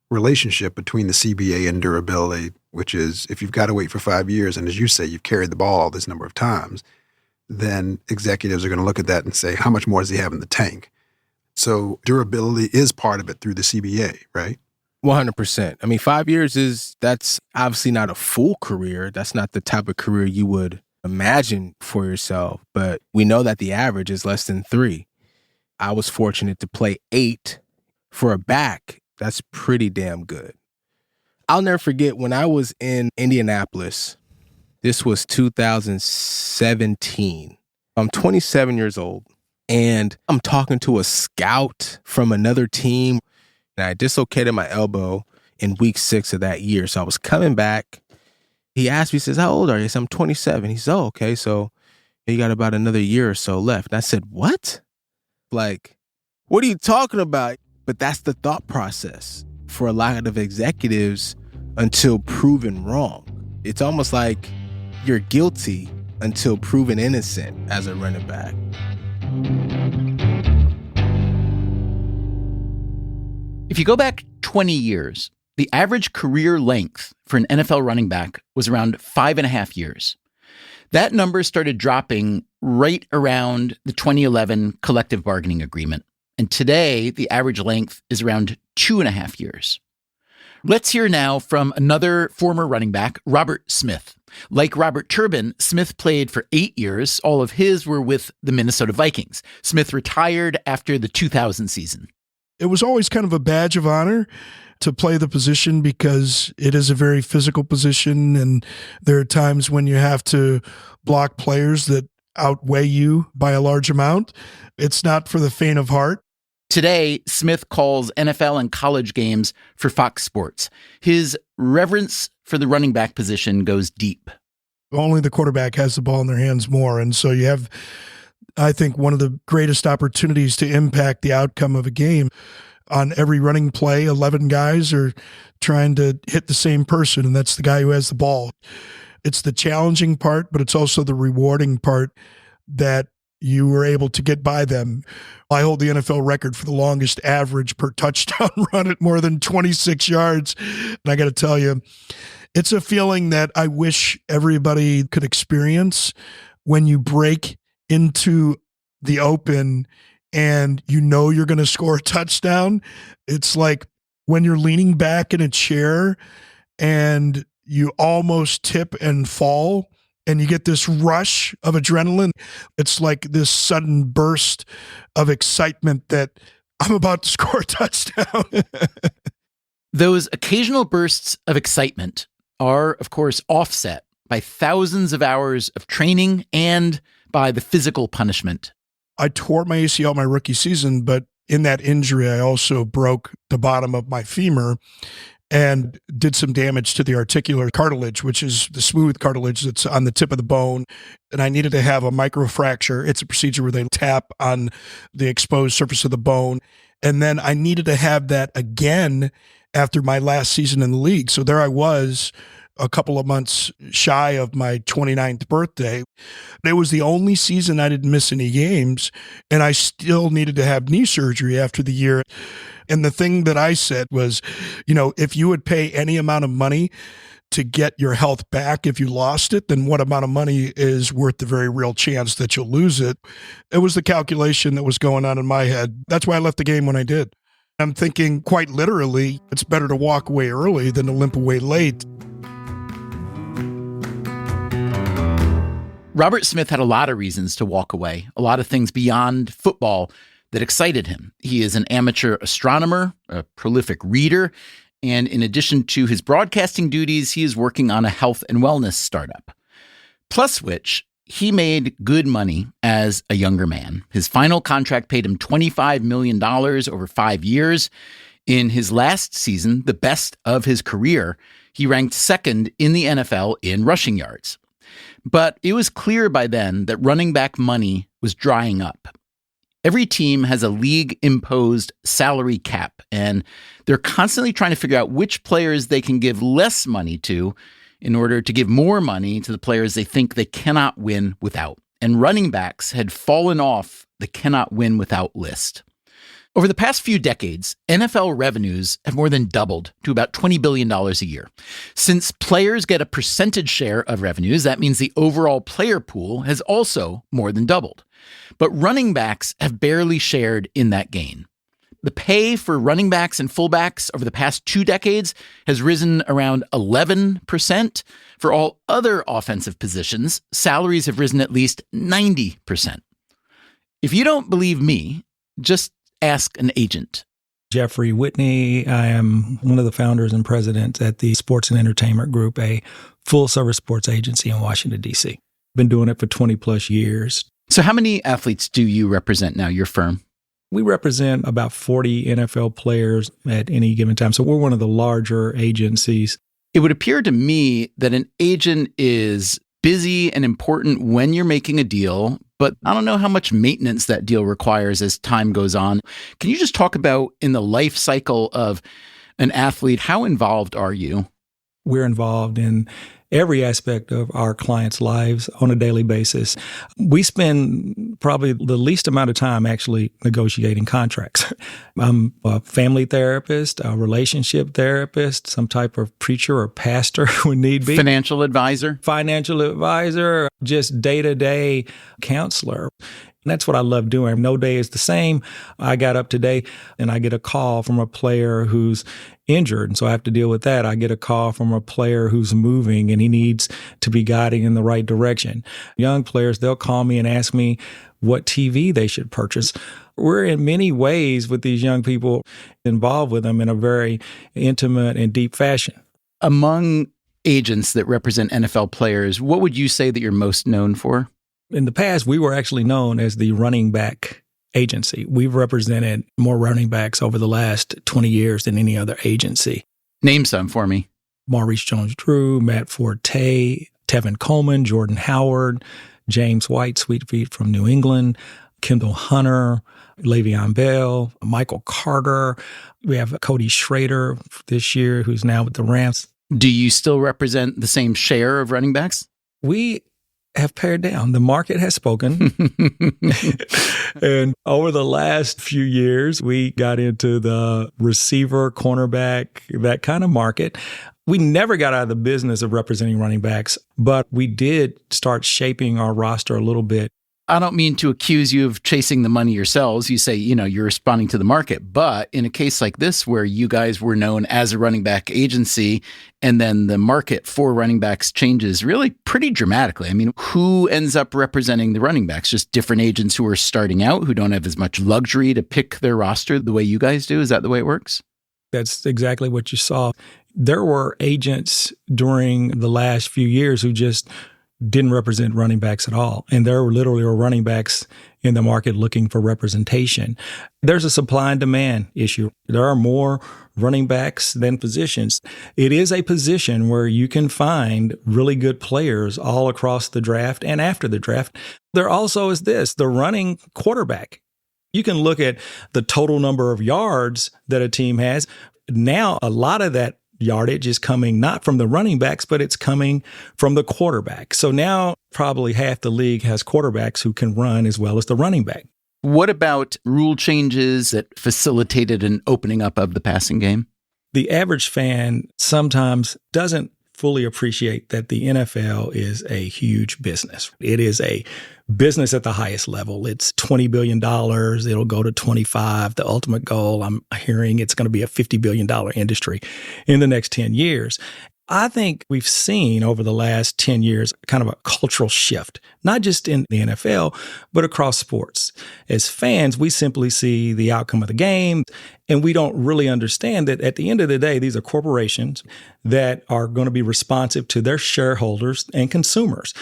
relationship between the CBA and durability, which is if you've got to wait for 5 years, and as you say, you've carried the ball this number of times, then executives are going to look at that and say, how much more does he have in the tank? So durability is part of it through the CBA, right? 100%. I mean, 5 years that's obviously not a full career. That's not the type of career you would imagine for yourself. But we know that the average is less than 3. I was fortunate to play 8 for a back. That's pretty damn good. I'll never forget when I was in Indianapolis. This was 2017. I'm 27 years old, and I'm talking to a scout from another team. And I dislocated my elbow in week 6 of that year. So I was coming back. He asked me, he says, how old are you? I said, I'm 27. He said, oh, okay. So you got about another year or so left. And I said, what? Like, what are you talking about? But that's the thought process for a lot of executives until proven wrong. It's almost like you're guilty until proven innocent as a running back. If you go back 20 years, the average career length for an NFL running back was around 5.5 years. That number started dropping right around the 2011 collective bargaining agreement. And today, the average length is around 2.5 years. Let's hear now from another former running back, Robert Smith. Like Robert Turbin, Smith played for 8 years. All of his were with the Minnesota Vikings. Smith retired after the 2000 season. It was always kind of a badge of honor to play the position because it is a very physical position, and there are times when you have to block players that outweigh you by a large amount. It's not for the faint of heart. Today, Smith calls NFL and college games for Fox Sports. His reverence for the running back position goes deep. Only the quarterback has the ball in their hands more, and so you have, I think, one of the greatest opportunities to impact the outcome of a game. On every running play, 11 guys are trying to hit the same person, and that's the guy who has the ball. It's the challenging part, but it's also the rewarding part that you were able to get by them. I hold the NFL record for the longest average per touchdown run at more than 26 yards. And I got to tell you, it's a feeling that I wish everybody could experience when you break into the open and you know you're going to score a touchdown. It's like when you're leaning back in a chair and you almost tip and fall and you get this rush of adrenaline. It's like this sudden burst of excitement that I'm about to score a touchdown. Those occasional bursts of excitement are, of course, offset by thousands of hours of training and by the physical punishment. I tore my ACL my rookie season, but in that injury, I also broke the bottom of my femur and did some damage to the articular cartilage, which is the smooth cartilage that's on the tip of the bone. And I needed to have a microfracture. It's a procedure where they tap on the exposed surface of the bone. And then I needed to have that again after my last season in the league. So there I was, a couple of months shy of my 29th birthday. It was the only season I didn't miss any games, and I still needed to have knee surgery after the year. And the thing that I said was, you know, if you would pay any amount of money to get your health back if you lost it, then what amount of money is worth the very real chance that you'll lose it? It was the calculation that was going on in my head. That's why I left the game when I did. I'm thinking quite literally, it's better to walk away early than to limp away late. Robert Smith had a lot of reasons to walk away, a lot of things beyond football that excited him. He is an amateur astronomer, a prolific reader, and in addition to his broadcasting duties, he is working on a health and wellness startup. Plus which, he made good money as a younger man. His final contract paid him $25 million over 5 years. In his last season, the best of his career, he ranked second in the NFL in rushing yards. But it was clear by then that running back money was drying up. Every team has a league-imposed salary cap, and they're constantly trying to figure out which players they can give less money to in order to give more money to the players they think they cannot win without. And running backs had fallen off the cannot win without list. Over the past few decades, NFL revenues have more than doubled to about $20 billion a year. Since players get a percentage share of revenues, that means the overall player pool has also more than doubled. But running backs have barely shared in that gain. The pay for running backs and fullbacks over the past 2 decades has risen around 11%. For all other offensive positions, salaries have risen at least 90%. If you don't believe me, just ask an agent. Jeffrey Whitney. I am one of the founders and presidents at the Sports and Entertainment Group, a full-service sports agency in Washington, D.C. Been doing it for 20 plus years. So how many athletes do you represent now, your firm? We represent about 40 NFL players at any given time. So we're one of the larger agencies. It would appear to me that an agent is busy and important when you're making a deal, but I don't know how much maintenance that deal requires as time goes on. Can you just talk about in the life cycle of an athlete, how involved are you? We're involved in every aspect of our clients' lives on a daily basis. We spend probably the least amount of time actually negotiating contracts. I'm a family therapist, a relationship therapist, some type of preacher or pastor when need be. Financial advisor, just day-to-day counselor. And that's what I love doing. No day is the same. I got up today and I get a call from a player who's injured. And so I have to deal with that. I get a call from a player who's moving and he needs to be guiding in the right direction. Young players, they'll call me and ask me what TV they should purchase. We're in many ways with these young people involved with them in a very intimate and deep fashion. Among agents that represent NFL players, what would you say that you're most known for? In the past, we were actually known as the running back agency. We've represented more running backs over the last 20 years than any other agency. Name some for me. Maurice Jones-Drew, Matt Forte, Tevin Coleman, Jordan Howard, James White, Sweet Feet from New England, Kendall Hunter, Le'Veon Bell, Michael Carter. We have Cody Schrader this year, who's now with the Rams. Do you still represent the same share of running backs? We have pared down. The market has spoken. And over the last few years, we got into the receiver, cornerback, that kind of market. We never got out of the business of representing running backs, but we did start shaping our roster a little bit. I don't mean to accuse you of chasing the money yourselves. You say, you're responding to the market. But in a case like this, where you guys were known as a running back agency, and then the market for running backs changes really pretty dramatically. I mean, who ends up representing the running backs? Just different agents who are starting out, who don't have as much luxury to pick their roster the way you guys do? Is that the way it works? That's exactly what you saw. There were agents during the last few years who just didn't represent running backs at all. And there were literally running backs in the market looking for representation. There's a supply and demand issue. There are more running backs than positions. It is a position where you can find really good players all across the draft and after the draft. There also is the running quarterback. You can look at the total number of yards that a team has. Now, a lot of that yardage is coming not from the running backs, but it's coming from the quarterback. So now probably half the league has quarterbacks who can run as well as the running back. What about rule changes that facilitated an opening up of the passing game? The average fan sometimes doesn't fully appreciate that the NFL is a huge business. It is a business at the highest level. It's $20 billion. It'll go to 25. The ultimate goal, I'm hearing it's going to be a $50 billion industry in the next 10 years. I think we've seen over the last 10 years kind of a cultural shift, not just in the NFL, but across sports. As fans, we simply see the outcome of the game, and we don't really understand that at the end of the day, these are corporations that are going to be responsive to their shareholders and consumers.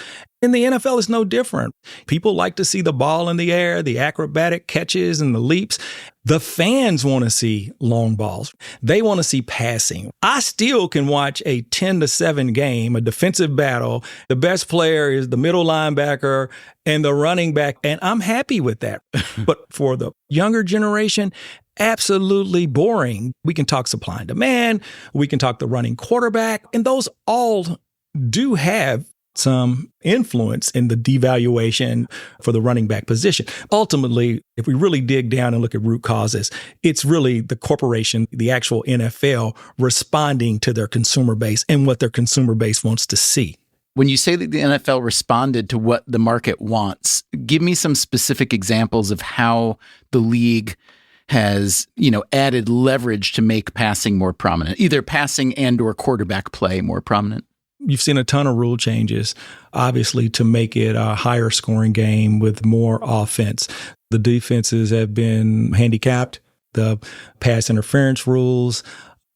And the NFL is no different. People like to see the ball in the air, the acrobatic catches and the leaps. The fans want to see long balls. They want to see passing. I still can watch a 10-7 game, a defensive battle. The best player is the middle linebacker and the running back, and I'm happy with that. But for the younger generation, absolutely boring. We can talk supply and demand. We can talk the running quarterback, and those all do have some influence in the devaluation for the running back position. Ultimately, if we really dig down and look at root causes, it's really the corporation, the actual NFL, responding to their consumer base and what their consumer base wants to see. When you say that the NFL responded to what the market wants, give me some specific examples of how the league has, added leverage to make passing more prominent, either passing and or quarterback play more prominent. You've seen a ton of rule changes, obviously, to make it a higher scoring game with more offense. The defenses have been handicapped. The pass interference rules,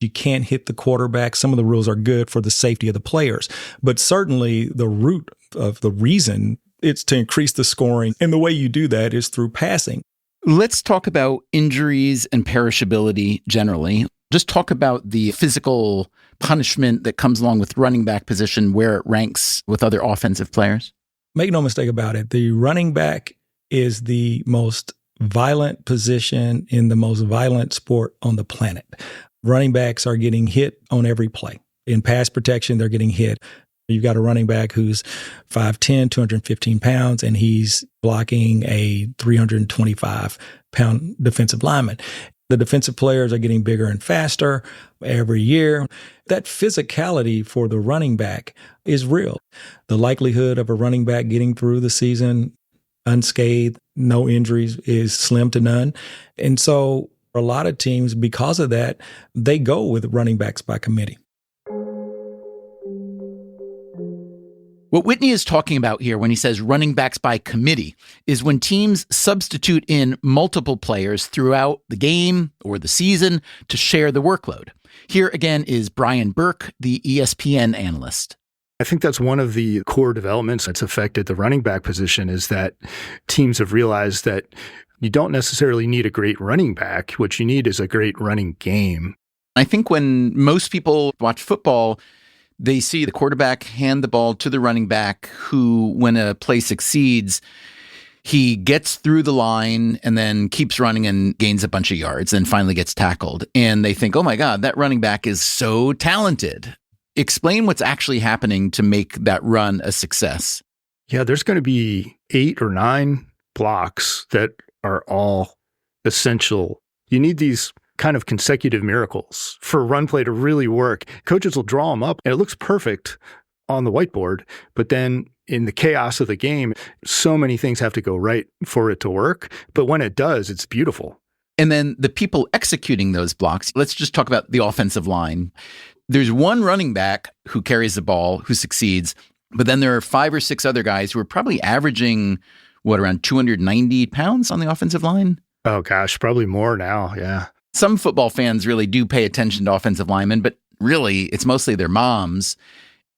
you can't hit the quarterback. Some of the rules are good for the safety of the players. But certainly the root of the reason it's to increase the scoring. And the way you do that is through passing. Let's talk about injuries and perishability generally. Just talk about the physical punishment that comes along with running back position, where it ranks with other offensive players. Make no mistake about it. The running back is the most violent position in the most violent sport on the planet. Running backs are getting hit on every play. In pass protection, they're getting hit. You've got a running back who's 5'10", 215 pounds, and he's blocking a 325-pound defensive lineman. The defensive players are getting bigger and faster every year. That physicality for the running back is real. The likelihood of a running back getting through the season unscathed, no injuries, is slim to none. And so a lot of teams, because of that, they go with running backs by committee. What Whitney is talking about here when he says running backs by committee is when teams substitute in multiple players throughout the game or the season to share the workload. Here again is Brian Burke, the ESPN analyst. I think that's one of the core developments that's affected the running back position, is that teams have realized that you don't necessarily need a great running back. What you need is a great running game. I think when most people watch football, they see the quarterback hand the ball to the running back who, when a play succeeds, he gets through the line and then keeps running and gains a bunch of yards and finally gets tackled. And they think, oh my God, that running back is so talented. Explain what's actually happening to make that run a success. Yeah, there's going to be 8 or 9 blocks that are all essential. You need these kind of consecutive miracles for a run play to really work. Coaches will draw them up and it looks perfect on the whiteboard, but then in the chaos of the game, so many things have to go right for it to work. But when it does, it's beautiful. And then the people executing those blocks, let's just talk about the offensive line. There's one running back who carries the ball, who succeeds, but then there are 5 or 6 other guys who are probably averaging, around 290 pounds on the offensive line? Oh gosh, probably more now, yeah. Some football fans really do pay attention to offensive linemen, but really it's mostly their moms.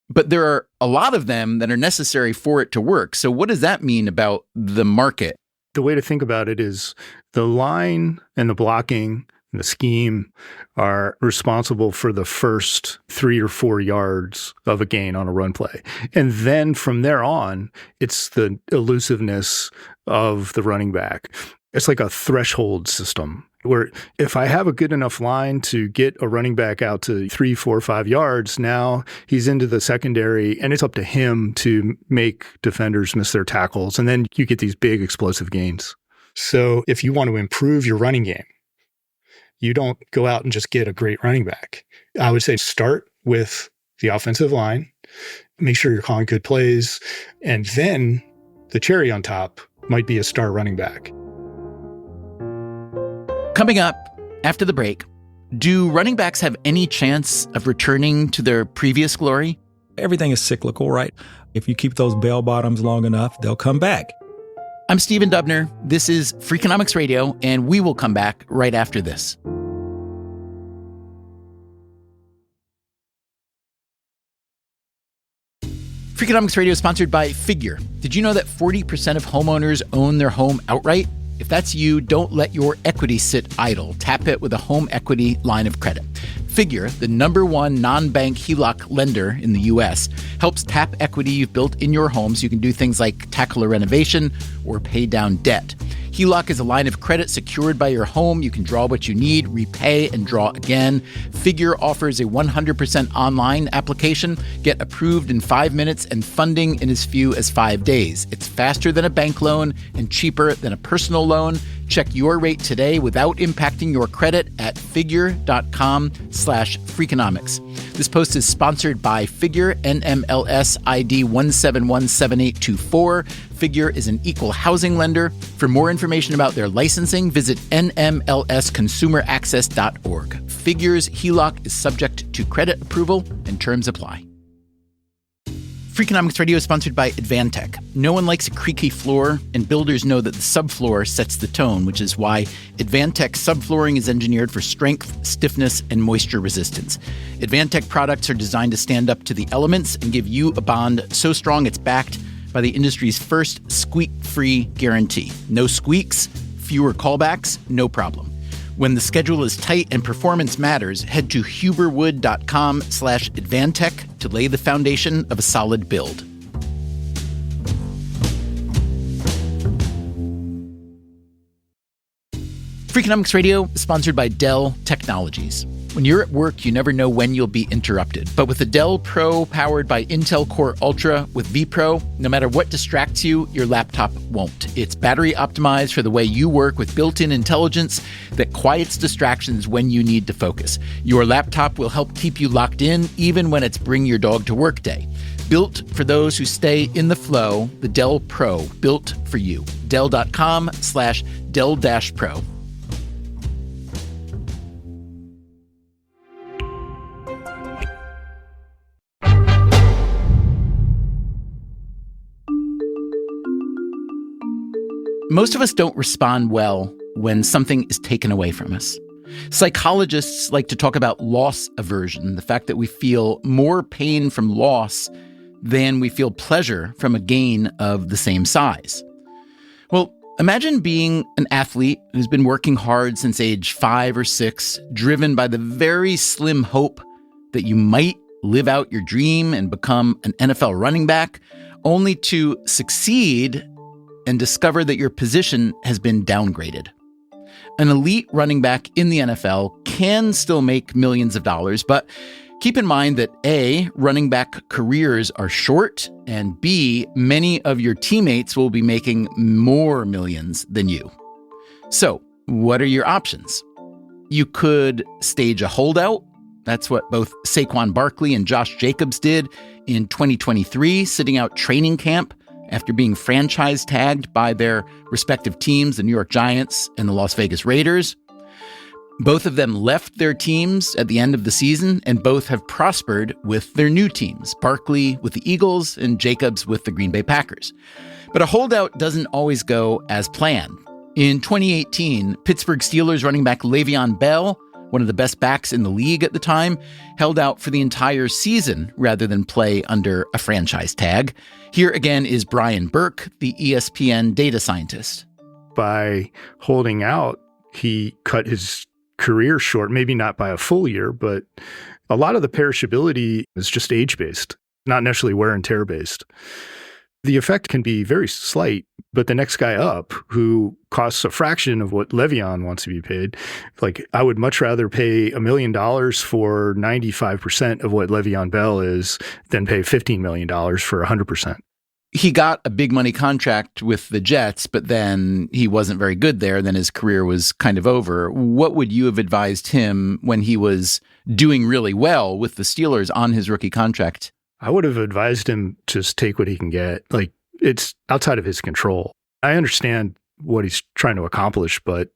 But there are a lot of them that are necessary for it to work. So what does that mean about the market? The way to think about it is the line and the blocking and the scheme are responsible for the first 3 or 4 yards of a gain on a run play. And then from there on, it's the elusiveness of the running back. It's like a threshold system where if I have a good enough line to get a running back out to 3, 4, 5 yards, now he's into the secondary and it's up to him to make defenders miss their tackles. And then you get these big explosive gains. So if you want to improve your running game, you don't go out and just get a great running back. I would say start with the offensive line, make sure you're calling good plays, and then the cherry on top might be a star running back. Coming up after the break, do running backs have any chance of returning to their previous glory? Everything is cyclical, right? If you keep those bell bottoms long enough, they'll come back. I'm Stephen Dubner. This is Freakonomics Radio, and we will come back right after this. Freakonomics Radio is sponsored by Figure. Did you know that 40% of homeowners own their home outright? If that's you, don't let your equity sit idle. Tap it with a home equity line of credit. Figure, the #1 non-bank HELOC lender in the U.S., helps tap equity you've built in your home so you can do things like tackle a renovation or pay down debt. HELOC is a line of credit secured by your home. You can draw what you need, repay, and draw again. Figure offers a 100% online application. Get approved in 5 minutes and funding in as few as 5 days. It's faster than a bank loan and cheaper than a personal loan. Check your rate today without impacting your credit at figure.com/Freakonomics. This post is sponsored by Figure, NMLS ID 1717824. Figure is an equal housing lender. For more information about their licensing, visit nmlsconsumeraccess.org. Figure's HELOC is subject to credit approval and terms apply. Freakonomics Radio is sponsored by Advantech. No one likes a creaky floor, and builders know that the subfloor sets the tone, which is why Advantech subflooring is engineered for strength, stiffness, and moisture resistance. Advantech products are designed to stand up to the elements and give you a bond so strong it's backed by the industry's first squeak-free guarantee. No squeaks, fewer callbacks, no problem. When the schedule is tight and performance matters, head to huberwood.com/Advantech to lay the foundation of a solid build. Freakonomics Radio is sponsored by Dell Technologies. When you're at work, you never know when you'll be interrupted. But with the Dell Pro powered by Intel Core Ultra with vPro, no matter what distracts you, your laptop won't. It's battery optimized for the way you work with built-in intelligence that quiets distractions when you need to focus. Your laptop will help keep you locked in even when it's bring your dog to work day. Built for those who stay in the flow, the Dell Pro, built for you. Dell.com/Dell-Pro. Most of us don't respond well when something is taken away from us. Psychologists like to talk about loss aversion, the fact that we feel more pain from loss than we feel pleasure from a gain of the same size. Well, imagine being an athlete who's been working hard since age 5 or 6, driven by the very slim hope that you might live out your dream and become an NFL running back, only to succeed and discover that your position has been downgraded. An elite running back in the NFL can still make millions of dollars, but keep in mind that A, running back careers are short, and B, many of your teammates will be making more millions than you. So, what are your options? You could stage a holdout. That's what both Saquon Barkley and Josh Jacobs did in 2023, sitting out training camp after being franchise tagged by their respective teams, the New York Giants and the Las Vegas Raiders. Both of them left their teams at the end of the season, and both have prospered with their new teams, Barkley with the Eagles and Jacobs with the Green Bay Packers. But a holdout doesn't always go as planned. In 2018, Pittsburgh Steelers running back Le'Veon Bell, one of the best backs in the league at the time, held out for the entire season rather than play under a franchise tag. Here again is Brian Burke, the ESPN data scientist. By holding out, he cut his career short, maybe not by a full year, but a lot of the perishability is just age-based, not necessarily wear and tear-based. The effect can be very slight, but the next guy up, who costs a fraction of what Le'Veon wants to be paid, like I would much rather pay $1 million for 95% of what Le'Veon Bell is than pay $15 million for 100%. He got a big money contract with the Jets, but then he wasn't very good there. Then his career was kind of over. What would you have advised him when he was doing really well with the Steelers on his rookie contract? I would have advised him to just take what he can get. Like, it's outside of his control. I understand what he's trying to accomplish, but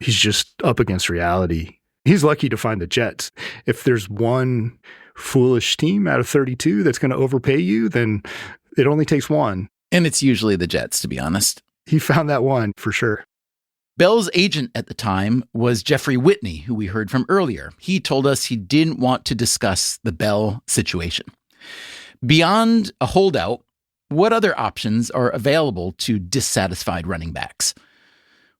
he's just up against reality. He's lucky to find the Jets. If there's one foolish team out of 32 that's going to overpay you, then it only takes one. And it's usually the Jets, to be honest. He found that one for sure. Bell's agent at the time was Jeffrey Whitney, who we heard from earlier. He told us he didn't want to discuss the Bell situation. Beyond a holdout, what other options are available to dissatisfied running backs?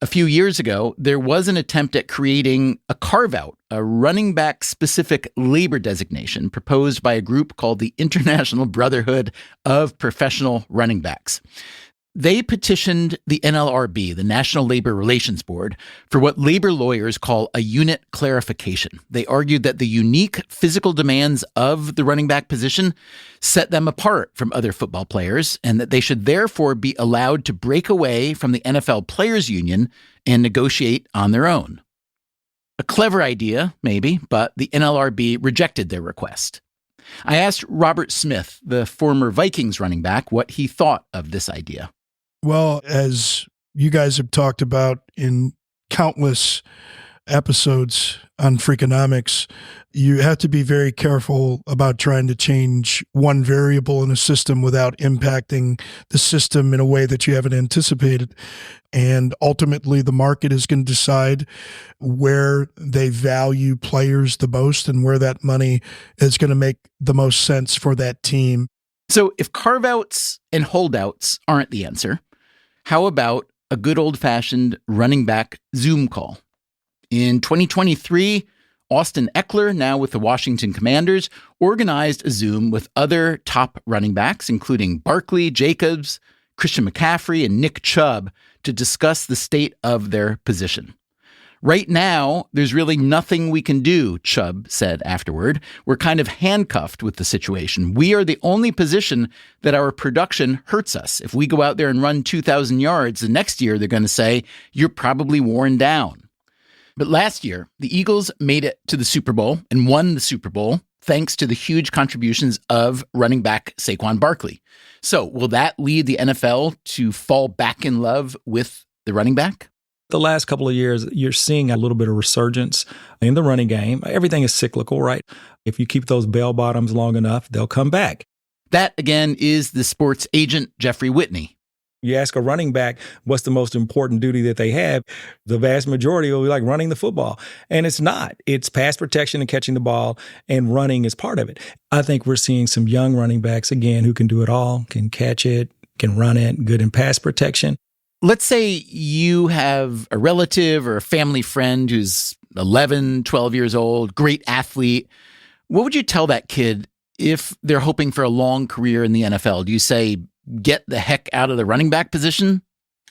A few years ago, there was an attempt at creating a carve-out, a running back-specific labor designation proposed by a group called the International Brotherhood of Professional Running Backs. They petitioned the NLRB, the National Labor Relations Board, for what labor lawyers call a unit clarification. They argued that the unique physical demands of the running back position set them apart from other football players, and that they should therefore be allowed to break away from the NFL Players Union and negotiate on their own. A clever idea, maybe, but the NLRB rejected their request. I asked Robert Smith, the former Vikings running back, what he thought of this idea. Well, as you guys have talked about in countless episodes on Freakonomics, you have to be very careful about trying to change one variable in a system without impacting the system in a way that you haven't anticipated. And ultimately, the market is going to decide where they value players the most and where that money is going to make the most sense for that team. So if carve-outs and holdouts aren't the answer, how about a good old-fashioned running back Zoom call? In 2023, Austin Eckler, now with the Washington Commanders, organized a Zoom with other top running backs, including Barkley, Jacobs, Christian McCaffrey, and Nick Chubb, to discuss the state of their position. Right now, there's really nothing we can do, Chubb said afterward. We're kind of handcuffed with the situation. We are the only position that our production hurts us. If we go out there and run 2,000 yards, the next year they're going to say, you're probably worn down. But last year, the Eagles made it to the Super Bowl and won the Super Bowl thanks to the huge contributions of running back Saquon Barkley. So will that lead the NFL to fall back in love with the running back? The last couple of years, you're seeing a little bit of resurgence in the running game. Everything is cyclical, right? If you keep those bell bottoms long enough, they'll come back. That, again, is the sports agent, Jeffrey Whitney. You ask a running back what's the most important duty that they have, the vast majority will be like running the football. And it's not. It's pass protection and catching the ball, and running is part of it. I think we're seeing some young running backs, again, who can do it all, can catch it, can run it, good in pass protection. Let's say you have a relative or a family friend who's 11, 12 years old, great athlete. What would you tell that kid if they're hoping for a long career in the NFL? Do you say, get the heck out of the running back position?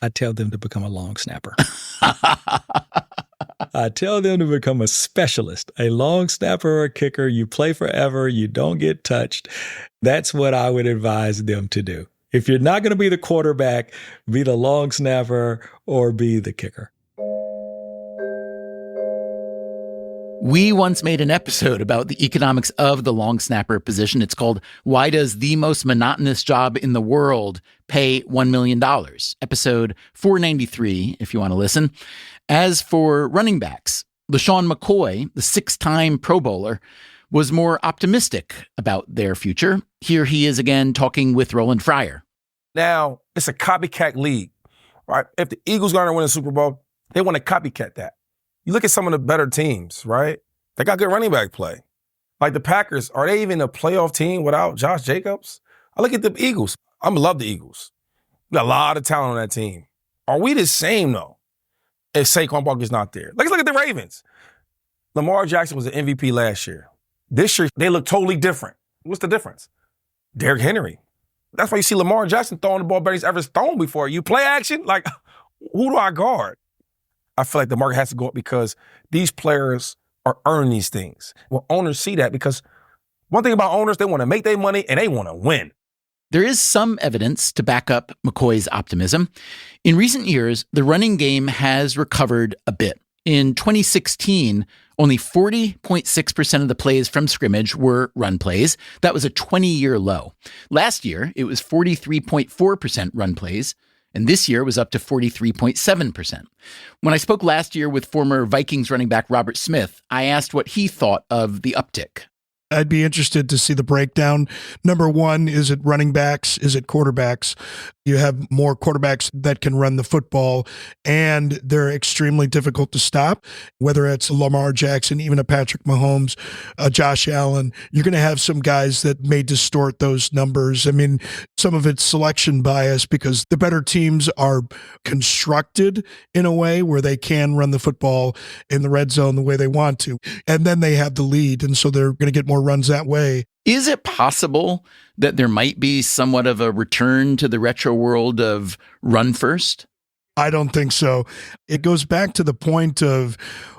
I tell them to become a long snapper. I tell them to become a specialist, a long snapper or a kicker. You play forever. You don't get touched. That's what I would advise them to do. If you're not going to be the quarterback, be the long snapper or be the kicker. We once made an episode about the economics of the long snapper position. It's called Why Does the Most Monotonous Job in the World Pay $1 Million? Episode 493, if you want to listen. As for running backs, LaShawn McCoy, the 6-time Pro Bowler, was more optimistic about their future. Here he is again talking with Roland Fryer. Now, it's a copycat league, right? If the Eagles are going to win a Super Bowl, they want to copycat that. You look at some of the better teams, right? They got good running back play. Like the Packers, are they even a playoff team without Josh Jacobs? I look at the Eagles. I love the Eagles. We got a lot of talent on that team. Are we the same, though, if Saquon Barkley's not there? Let's look at the Ravens. Lamar Jackson was the MVP last year. This year, they look totally different. What's the difference? Derrick Henry. That's why you see Lamar Jackson throwing the ball better than he's ever thrown before. You play action? Like, who do I guard? I feel like the market has to go up because these players are earning these things. Well, owners see that because one thing about owners, they want to make their money and they want to win. There is some evidence to back up McCoy's optimism. In recent years, the running game has recovered a bit. In 2016, only 40.6% of the plays from scrimmage were run plays. That was a 20-year low. Last year, it was 43.4% run plays. And this year was up to 43.7%. When I spoke last year with former Vikings running back Robert Smith, I asked what he thought of the uptick. I'd be interested to see the breakdown. Number one, is it running backs? Is it quarterbacks? You have more quarterbacks that can run the football, and they're extremely difficult to stop, whether it's Lamar Jackson, even a Patrick Mahomes, Josh Allen. You're going to have some guys that may distort those numbers. I mean, some of it's selection bias because the better teams are constructed in a way where they can run the football in the red zone the way they want to. And then they have the lead, and so they're going to get more runs that way. Is it possible that there might be somewhat of a return to the retro world of run first? I don't think so. It goes back to the point of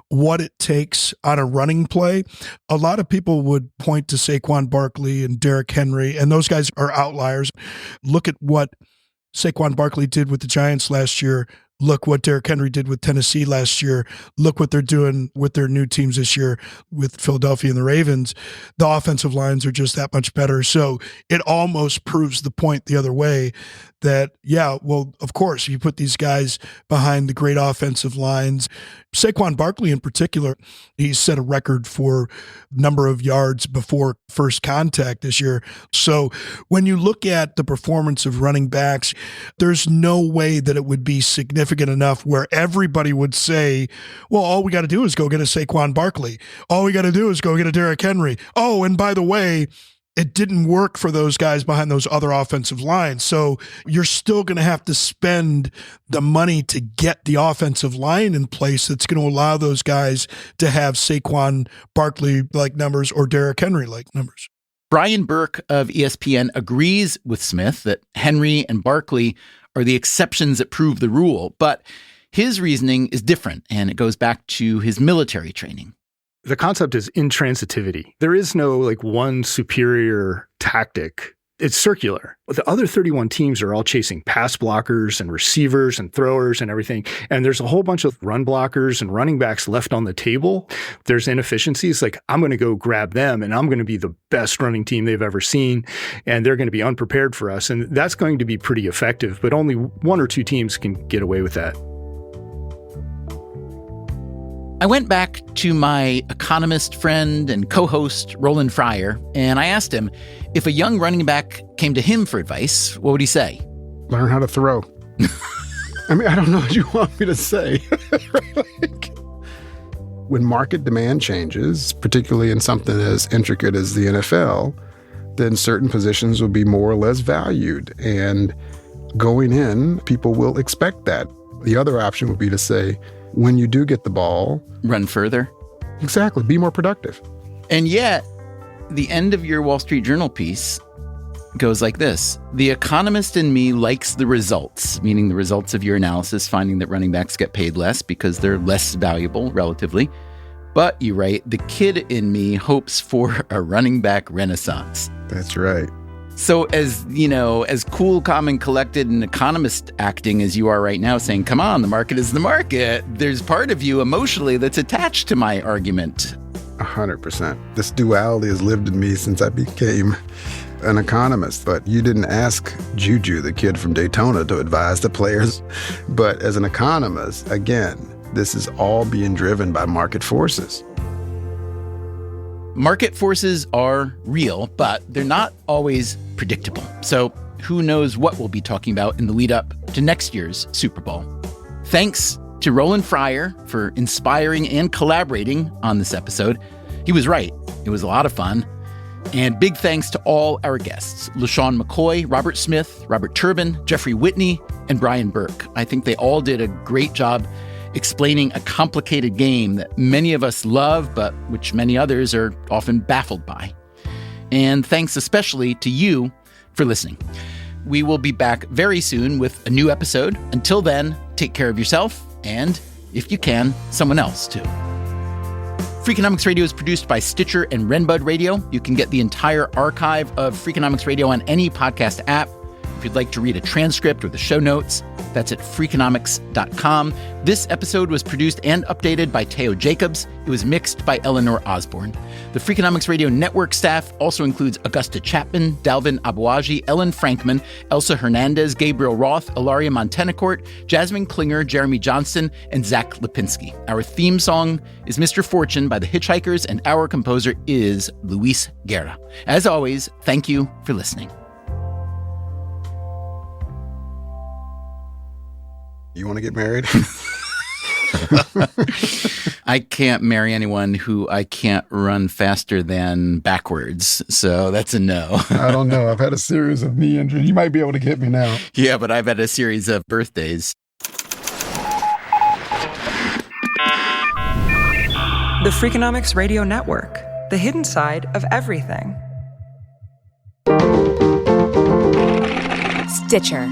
what it takes on a running play. A lot of people would point to Saquon Barkley and Derrick Henry, and those guys are outliers. Look at what Saquon Barkley did with the Giants last year Look what Derrick Henry did with Tennessee last year. Look what they're doing with their new teams this year with Philadelphia and the Ravens. The offensive lines are just that much better. So it almost proves the point the other way that, yeah, well, of course, you put these guys behind the great offensive lines. Saquon Barkley in particular, he set a record for number of yards before first contact this year. So when you look at the performance of running backs, there's no way that it would be significant enough where everybody would say, well, all we got to do is go get a Saquon Barkley. All we got to do is go get a Derrick Henry. Oh, and by the way, it didn't work for those guys behind those other offensive lines. So you're still going to have to spend the money to get the offensive line in place that's going to allow those guys to have Saquon Barkley-like numbers or Derrick Henry-like numbers. Brian Burke of ESPN agrees with Smith that Henry and Barkley are the exceptions that prove the rule, but his reasoning is different, and it goes back to his military training. The concept is intransitivity. There is no one superior tactic. It's circular. The other 31 teams are all chasing pass blockers and receivers and throwers and everything. And there's a whole bunch of run blockers and running backs left on the table. There's inefficiencies. I'm going to go grab them and I'm going to be the best running team they've ever seen. And they're going to be unprepared for us. And that's going to be pretty effective. But only one or two teams can get away with that. I went back to my economist friend and co-host, Roland Fryer, and I asked him if a young running back came to him for advice, what would he say? Learn how to throw. I mean, I don't know what you want me to say. When market demand changes, particularly in something as intricate as the NFL, then certain positions will be more or less valued. And going in, people will expect that. The other option would be to say, when you do get the ball, run further. Exactly. Be more productive. And yet, the end of your Wall Street Journal piece goes like this. The economist in me likes the results, meaning the results of your analysis, finding that running backs get paid less because they're less valuable relatively. But you write, the kid in me hopes for a running back renaissance. That's right. So as cool, calm, and collected and economist acting as you are right now, saying, come on, the market is the market, there's part of you emotionally that's attached to my argument. 100%. This duality has lived in me since I became an economist. But you didn't ask Juju, the kid from Daytona, to advise the players. But as an economist, again, this is all being driven by market forces. Market forces are real, but they're not always predictable. So who knows what we'll be talking about in the lead up to next year's Super Bowl. Thanks to Roland Fryer for inspiring and collaborating on this episode. He was right. It was a lot of fun. And big thanks to all our guests, LaShawn McCoy, Robert Smith, Robert Turbin, Jeffrey Whitney, and Brian Burke. I think they all did a great job explaining a complicated game that many of us love, but which many others are often baffled by. And thanks especially to you for listening. We will be back very soon with a new episode. Until then, take care of yourself and, if you can, someone else too. Freakonomics Radio is produced by Stitcher and Renbud Radio. You can get the entire archive of Freakonomics Radio on any podcast app. If you'd like to read a transcript or the show notes, that's at Freakonomics.com. This episode was produced and updated by Teo Jacobs. It was mixed by Eleanor Osborne. The Freakonomics Radio Network staff also includes Augusta Chapman, Dalvin Abuaji, Ellen Frankman, Elsa Hernandez, Gabriel Roth, Ilaria Montenacourt, Jasmine Klinger, Jeremy Johnston, and Zach Lipinski. Our theme song is Mr. Fortune by the Hitchhikers, and our composer is Luis Guerra. As always, thank you for listening. You want to get married? I can't marry anyone who I can't run faster than backwards. So that's a no. I don't know. I've had a series of knee injuries. You might be able to get me now. Yeah, but I've had a series of birthdays. The Freakonomics Radio Network, the hidden side of everything. Stitcher.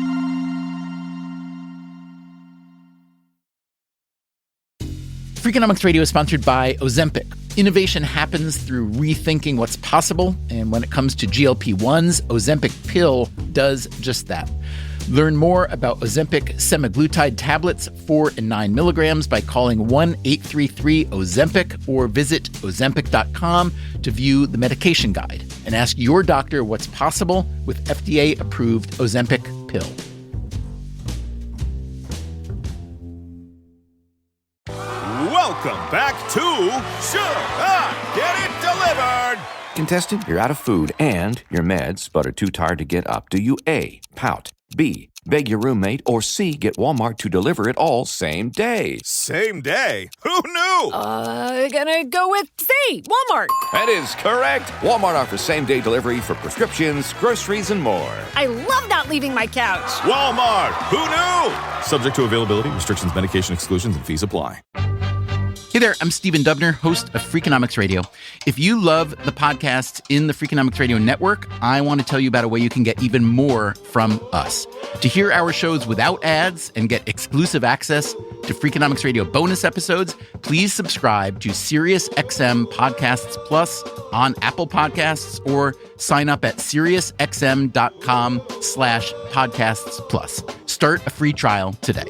Freakonomics Radio is sponsored by Ozempic. Innovation happens through rethinking what's possible, and when it comes to GLP-1s, Ozempic pill does just that. Learn more about Ozempic semaglutide tablets, 4 and 9 milligrams, by calling 1-833-OZEMPIC or visit Ozempic.com to view the medication guide and ask your doctor what's possible with FDA-approved Ozempic pill. Welcome back to Should I Get It Delivered? Contestant, you're out of food and your meds, but are too tired to get up. Do you A, pout, B, beg your roommate, or C, get Walmart to deliver it all same day? Same day? Who knew? Gonna go with C, Walmart. That is correct. Walmart offers same-day delivery for prescriptions, groceries, and more. I love not leaving my couch. Walmart. Who knew? Subject to availability, restrictions, medication exclusions, and fees apply. Hey there, I'm Stephen Dubner, host of Freakonomics Radio. If you love the podcasts in the Freakonomics Radio network, I want to tell you about a way you can get even more from us. To hear our shows without ads and get exclusive access to Freakonomics Radio bonus episodes, please subscribe to SiriusXM Podcasts Plus on Apple Podcasts or sign up at SiriusXM.com/podcasts plus. Start a free trial today.